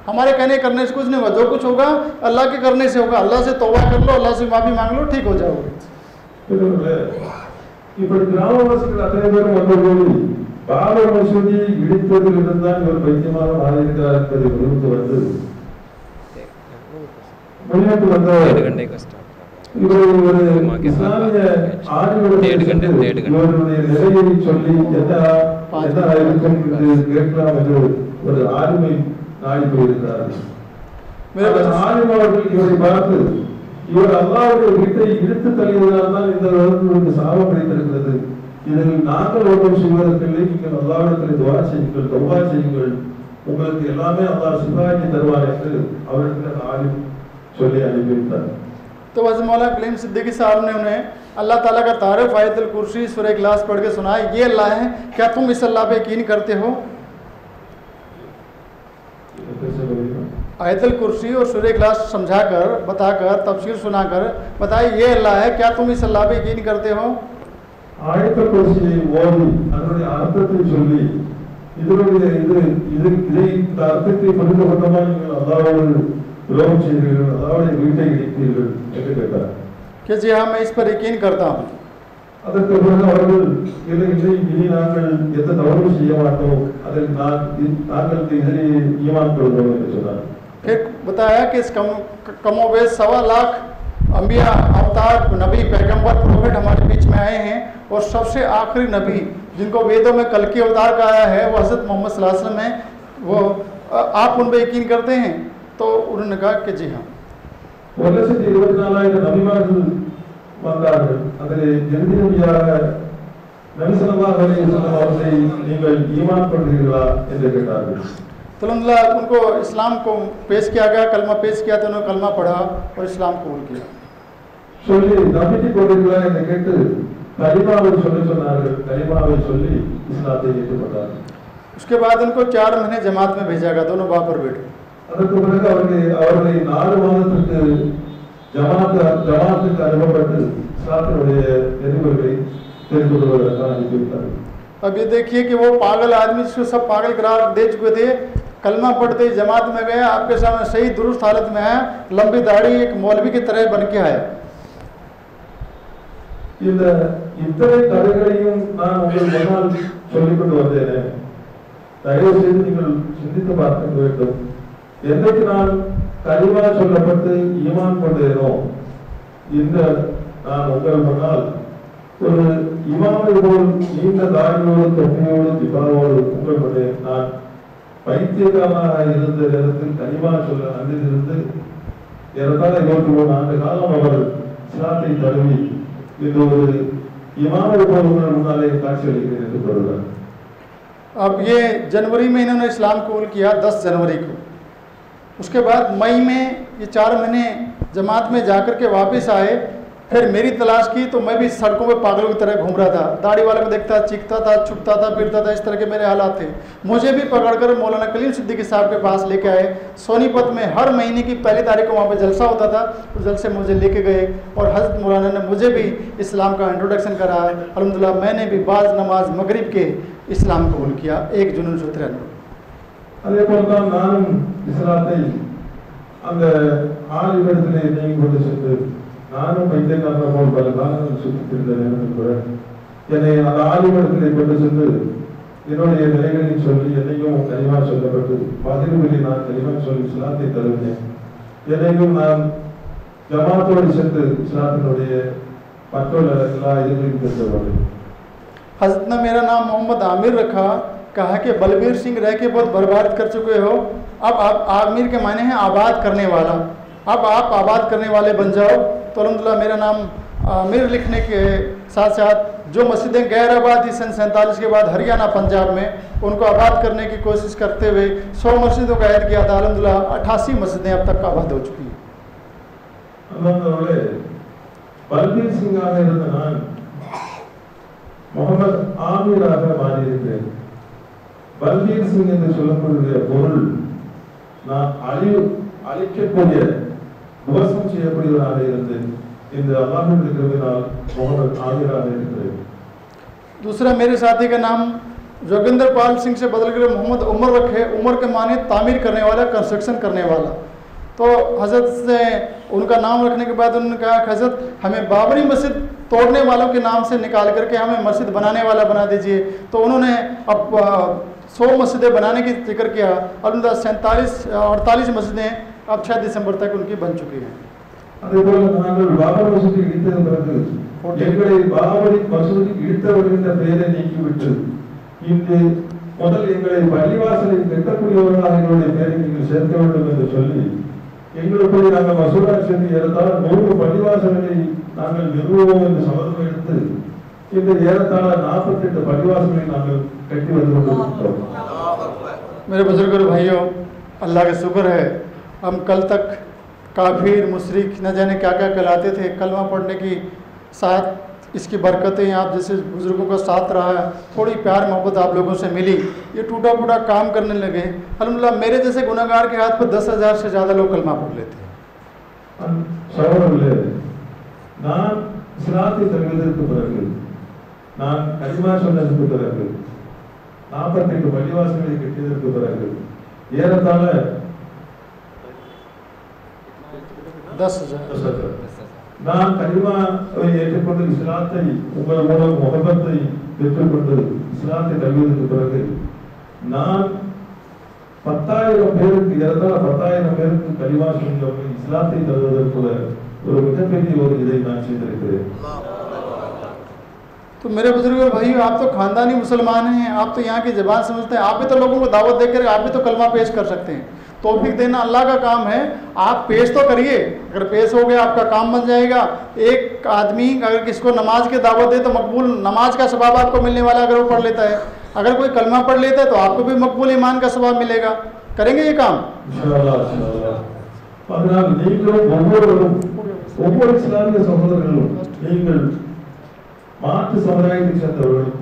हमारे कहने करने से कुछ नहीं होगा। जो कुछ होगा अल्लाह के करने से होगा। अल्लाह से तौबा कर लो, अल्लाह से माफ़ी मांग लो, ठीक हो जाओगे। இப்படி கிராமவாசிகள் அத்தனை பேரும் வந்தபோது பாபர் மசூதி இடித்ததிலிருந்து தான் இவர் பைத்தியமாக மாறியிருக்கிறார் என்பதை முன்னுக்கு வந்து இவர் ஒரு இஸ்லாமிய ஆய்வுடைய நிலையை சொல்லி என்ன இருக்கும் கேட்கலாம் என்று ஒரு ஆளுமை நாடி போயிருக்கிறார்கள். ஆளும் அவர்கள் இவரை பார்த்து இவர் அல்லாஹ்வுடைய வீட்டை இழுத்து தள்ளியதால் தான் இந்த வருடங்களுக்கு சாபம் கிடைத்திருக்கிறது. இதில் நாங்கள் ஒன்றும் செய்வதற்கில்லை, நீங்கள் அல்லாஹ்விடத்தில் துஆ செய்யுங்கள், தௌபா செய்யுங்கள், உங்களுக்கு எல்லாமே அல்லாஹ் சிபாக்கி தருவார் என்று அவர்களுக்கு ஆலிம் சொல்லி அனுப்பிவிட்டார். तो हज़रत मौलाना कलीम सिद्दीकी साहब ने उन्हें अल्लाह ताला का तारीफ़ आयतुल कुर्सी सूरह इखलास पढ़ के सुनाया, ये अल्लाह है, क्या तुम इस अल्लाह पे यकीन करते हो? आयतुल कुर्सी और सूरह इखलास समझाकर, बताकर, तफसीर सुनाकर बताइए, ये अल्लाह है, क्या तुम इस अल्लाह पे यकीन करते हो? ஆயத்துல் குர்சியை ஓதி அதனுடைய அர்த்தத்தை சொல்லி இதனுடைய இதை இந்த அர்த்தத்தை புரிந்து கொண்டமா நீங்கள் அல்லாஹ்வோடு துரோகம் செய்தீர்கள், அல்லாஹ்வுடைய வீட்டை இடித்தீர்கள் என்று கேட்டார். कि जी हाँ, मैं इस पर यकीन करता हूँ. அதற்கு பிறகு அவர்கள் இல்லை இனி நாங்கள் எந்த தவறும் செய்ய மாட்டோம், அதில் நாங்கள் இதிலே ஈமான் கொள்கிறோம் என்று சொன்னார். फिर बताया कि इस कमोबेश 1.25 लाख अंबिया, अवतार, नबी, पैगंबर, प्रोफेट हमारे बीच में आए हैं और सबसे आखिरी नबी जिनको वेदों में कल की अवतार कहा है वो हज़रत मोहम्मद सल्लल्लाहु अलैहि वसल्लम है, वो आप उन पर यकीन करते हैं? तो उन्होंने कहा कि जी हाँ. 1,24,000 நபிமார்கள் வந்தார்கள். அதில் இறுதி நபியாக நபி ஸல்லல்லாஹு அலைஹி வஸல்லம் அவர்களை நீங்கள் ஈமான் கொள்கிறீர்களா என்று கேட்டார்கள். तो उनको इस्लाम को पेश किया गया, कलमा पेश किया, तो उन्होंने कलमा पढ़ा और इस्लाम कबूल किया. சொல்லி நம்பிக்கை கொள்கிறீர்களா என்று கேட்டு கலிமாவை சொன்னார்கள். கலிமாவை சொல்லி இஸ்லாத்தை ஏற்றுக்கொண்டார்கள். उसके बाद उनको 4 महीने जमात में भेजा गया, दोनों बाप और बेटे. அதற்கு பிறகு அவர்களை 4 மாதத்திற்கு ஜமாத்துக்கு அனுப்பப்பட்டு இஸ்லாத்தினுடைய நெறிமுறைகளை தெரிந்து கொள்வதற்காக அனுப்பிவிட்டார்கள். अब ये देखिए कि वो पागल आदमी जिसको सब पागल करार दे चुके थे, कलमा पढ़ते ही जमात में गया, आपके सामने सही दुरुस्त हालत में आया, लंबी दाढ़ी, एक मौलवी की तरह बन के आया. இந்த இத்தனை கதைகளையும் நான் உங்கள் முன்னால் சொல்லிக் கொண்டு வந்தேன். தயவு செய்து நீங்கள் சிந்தித்து பார்க்க வேண்டும். என்னைக்கு நான் கலிமா சொல்லப்பட்டு ஈமான் கொண்டேனோ, இந்த நான் உங்கள் முன்னால் ஒரு இமாமை போல் நீண்ட தாடியோடு, தொப்பியோடு, திபாவோடு உங்கள் முன்னே நான் பைத்தியக்காரனாக இருந்த நேரத்தில் கலிமா சொல்ல அன்றிலிருந்து ஏறத்தாழ 23 ஆண்டு காலம் அவர் இஸ்லாத்தை தழுவி இந்த ஒரு இமாமை போல் உங்கள் முன்னாலே காட்சியளிக்கிறேன் என்று கூறுகிறார். अब ये जनवरी में इन्होंने इस्लाम कबूल किया, 10 जनवरी को. उसके बाद मई में ये 4 महीने जमात में जाकर के वापस आए. फिर मेरी तलाश की तो मैं भी सड़कों पे पागलों की तरह घूम रहा था, दाढ़ी वाले को देखता, चीखता था, छुपता था, फिरता था, इस तरह के मेरे हालात थे. मुझे भी पकड़कर मौलाना कलीम सिद्दीकी साहब के पास लेके आए. सोनीपत में हर महीने की पहली तारीख को वहाँ पे जलसा होता था, उस जलसे मुझे लेके गए और हज़रत मौलाना ने मुझे भी इस्लाम का इंट्रोडक्शन कराया. अल्हम्दुलिल्लाह मैंने भी बाज़ नमाज मगरिब के इस्लाम कबूल किया 1 जून 1993. அதே போல்தான் நானும் இஸ்லாத்தை அந்த ஆலிமிடத்திலே நீங்கி கொண்டு சென்று நானும் பைத்தியக்காரன் போல் பல காலங்கள் சுற்றித்திருந்த நேரத்தில் கூட என்னை அந்த ஆலிமிடத்திலே கொண்டு சென்று என்னுடைய நிலைகளை சொல்லி என்னையும் கலிமா சொல்லப்பட்டு பதிவுகளை நான் கலிமா சொல்லி இஸ்லாத்தை தருவேன். என்னையும் நான் ஜமாத்தோடு சென்று இஸ்லாத்தினுடைய மற்றொரு எல்லா இதுகளையும் தெரிந்தவர்கள். हज़रत ने मेरा नाम मोहम्मद आमिर रखा, कहा कि बलबीर सिंह रह के बहुत बर्बाद कर चुके हो, अब आप आमिर के माने हैं आबाद करने वाला, अब आप आबाद करने वाले बन जाओ. तो अल्हम्दुलिल्लाह मेरा नाम आमिर लिखने के साथ साथ जो मस्जिदें गैर आबाद थी सन 47 के बाद हरियाणा पंजाब में, उनको आबाद करने की कोशिश करते हुए 100 मस्जिदों का ऐद किया था. अल्हम्दुलिल्लाह 88 मस्जिदें अब तक आबाद हो चुकी हैं. பல்பீர் சிங்காக இருந்த நான் முகமது ஆமீராக மாறியிருக்கிறேன். பல்பீர் சிங் என்று சொல்லக்கூடிய பொருள் நான் அழிக்கக்கூடிய துவசம் செய்யக்கூடியவராக இருந்தேன். இந்த அல்லாஹ்வுடைய கிருபையினால் முகமது ஆமிராக இருக்கிறேன். दूसरा मेरे साथी का नाम जोगिंदर पाल सिंह से बदल कर मोहम्मद उमर रखे। उमर के माने तामीर करने वाला, कंस्ट्रक्शन करने वाला। तो हज़रत से उनका नाम रखने के बाद उन्होंने कहा कि हज़रत हमें बाबरी मस्जिद तोड़ने वालों के नाम से निकाल करके हमें मस्जिद बनाने वाला बना दीजिए। तो उन्होंने अब 100 मस्जिदें बनाने की जिक्र किया। अलहमदुलिल्लाह 48 मस्जिदें अब 6 दिसंबर तक उनकी बन चुकी हैं। அதேபோல நாங்கள் பாபர் மசூதி இடித்தது பிறகு எங்களை பாபரி மசூதி இடித்தவர்கள் என்ற பெயரை நீக்கிவிட்டு இன்று முதல் எங்களை பள்ளிவாசலை கட்டக்கூடியவர்களாக எங்களுடைய பெயரை நீங்கள் சேர்க்க வேண்டும் என்று சொல்லி எங்களுடைய நாங்கள் மசூதா சென்று ஏறத்தாழ 100 பள்ளிவாசல்களை நாங்கள் நிறுவுவோம் என்று சபதம் எடுத்து இந்த ஏறத்தாழ 48 பள்ளிவாசல்களை நாங்கள் கட்டி வந்து கொண்டிருக்கிறோம். मेरे बुजुर्ग और भाइयों, अल्लाह का शुक्र है हम कल तक काफिर मुशरिक न जाने क्या क्या कहलाते थे। कलमा पढ़ने की साथ इसकी बरकतें आप जैसे बुजुर्गों का साथ रहा, थोड़ी प्यार मोहब्बत आप लोगों से मिली, ये टूटा फूटा काम करने लगे। अल्हम्दुलिल्लाह मेरे जैसे गुनाहगार के हाथ पर 10,000 से ज़्यादा लोग कलमा पढ़ लेते हैं। சகோதரர்களே, நான் இஸ்லாத்தை தழுவியதற்கு பிறகு, நான் கலிமா சொன்னதற்கு பிறகு, 48 பள்ளிவாசல்களை கட்டியதற்கு பிறகு ஏறத்தாழ 10,000 நான் கலிமாவை ஏற்றுக்கொண்டு இஸ்லாத்தை உங்கள் மூலம் முகப்பத்தை பெற்றுக்கொண்டு இஸ்லாத்தை தழுவியதற்கு பிறகு நான் 10,000 பேருக்கு ஏறத்தாழ 10,000 பேருக்கு கலிமா சொல்லி இஸ்லாத்தை தழுவதற்குள்ள ஒரு மிகப்பெரிய ஒரு இதை நான் செய்திருக்கிறேன். तो मेरे बुजुर्ग और भाइयों, आप तो खानदानी मुसलमान हैं, आप तो यहाँ की ज़बान समझते हैं, आप भी तो लोगों को दावत देकर आप भी तो कलमा पेश कर सकते हैं। तौफीक देना अल्लाह का काम है, आप पेश तो करिए। अगर पेश हो गया आपका काम बन जाएगा। एक आदमी अगर किसको नमाज की दावत दे तो मकबूल नमाज का सवाब आपको मिलने वाला अगर वो पढ़ लेता है। अगर कोई कलमा पढ़ लेता है तो आपको भी मकबूल ईमान का सवाब मिलेगा। करेंगे ये काम इंशाअल्लाह इंशाअल्लाह. அதனால் நீங்களும் ஒவ்வொரு இஸ்லாமிய சகோதரர்களும் நீங்கள் மாற்று சமுதாயத்தை சேர்ந்தவர்களும்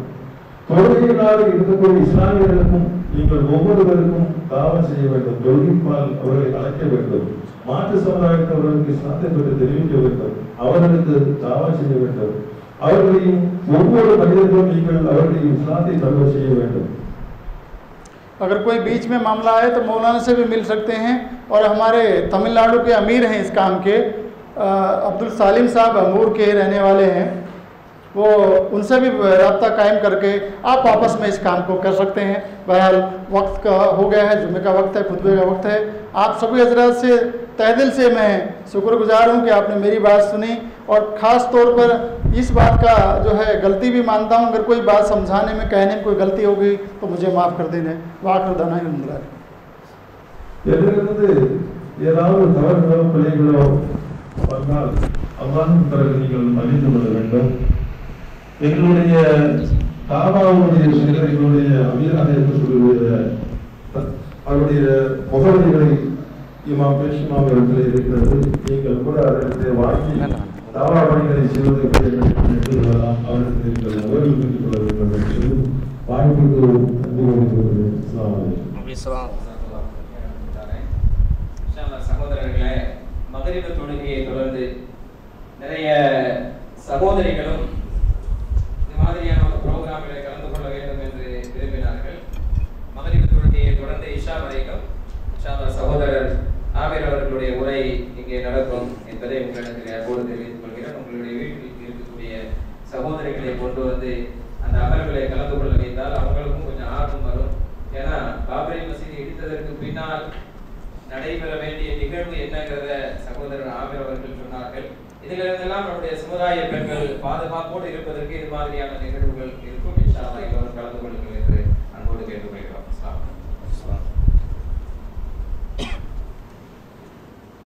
தொழுகையினால் இருக்கக்கூடிய இஸ்லாமியர்களுக்கும் நீங்கள் ஒவ்வொருவருக்கும் தாவத் செய்ய வேண்டும். தொழுகைப்பால் அவர்களை அழைக்க வேண்டும். மாற்று சமுதாயத்தவர்களுக்கு இஸ்லாத்தை பற்றி தெரிவிக்க வேண்டும். அவர்களுக்கு தாவத் செய்ய வேண்டும். அவர்களையும் ஒவ்வொரு மனிதர்களும் நீங்கள் அவர்களுடைய இஸ்லாத்தை தழுவ செய்ய வேண்டும். अगर कोई बीच में मामला आए तो मौलाना से भी मिल सकते हैं। और हमारे तमिलनाडु के अमीर हैं इस काम के, अब्दुल सालिम साहब अमूर के रहने वाले हैं, वो उनसे भी रब्ता कायम करके आप आपस में इस काम को कर सकते हैं। बहरहाल वक्त का हो गया है, जुम्मे का वक्त है, खुतबे का वक्त है। आप सभी हजरात से तहे दिल से मैं शुक्रगुजार हूँ कि आपने मेरी बात सुनी। और ख़ास तौर पर इस बात का जो है गलती भी मानता हूँ, अगर कोई बात समझाने में कहने में कोई गलती हो गई तो मुझे माफ़ कर देना। वाक़िर दाना अल्हम्दुलिल्लाह. ஏதாவது தவறுகளோ பிழைகளோ வந்தால் அல்லாஹ்வின் பிறகு நீங்கள் மன்னித்து கொள்ள வேண்டும். எங்களுடைய தாபாவுடைய எங்களுடைய அமீராக இருக்கக்கூடிய அவருடைய முகவரிகளை இமாம் பேஷ்மாம் இடத்தில் இருக்கிறது. நீங்கள் கூட அதற்கு வாங்கி தாவா பணிகளை செய்வதற்கு எடுத்துக் கொள்ளலாம். அவர்களுக்கு நீங்கள் முகவரி பெற்றுக் கொள்ள வேண்டும் என்று வாய்ப்புக்கு சகோதரர்களே, மகரிபு தொழுகையை தொடர்ந்து நிறைய சகோதரிகளும் இந்த மாதிரியான ஒரு ப்ரோக்ராமில் கலந்து கொள்ள வேண்டும் என்று விரும்பினார்கள். மகரிபு தொழுகையை தொடர்ந்து இஷா வரைக்கும் சகோதரர் ஆமீர் அவர்களுடைய உரை இங்கே நடக்கும் என்பதை உங்களிடத்தில் அப்போது தெரிவித்துக் கொள்கிறேன். உங்களுடைய வீட்டில் இருக்கக்கூடிய சகோதரிகளை கொண்டு வந்து அந்த அமர்வுகளை கலந்து கொள்ள வைத்தால் அவங்களுக்கும் கொஞ்சம் ஆர்வம் வரும். ஏன்னா பாபரி மசீதி இடித்ததற்கு பின்னால் நடைபெற வேண்டிய நிகழ்வு என்னங்கிறத சகோதரர் ஆமீர் அவர்கள் சொன்னார்கள். இதிலிருந்தெல்லாம் நம்முடைய சமுதாய பெண்கள் பாதுகாப்போடு இருப்பதற்கு இது மாதிரியான நிகழ்வுகள் இருக்கும்.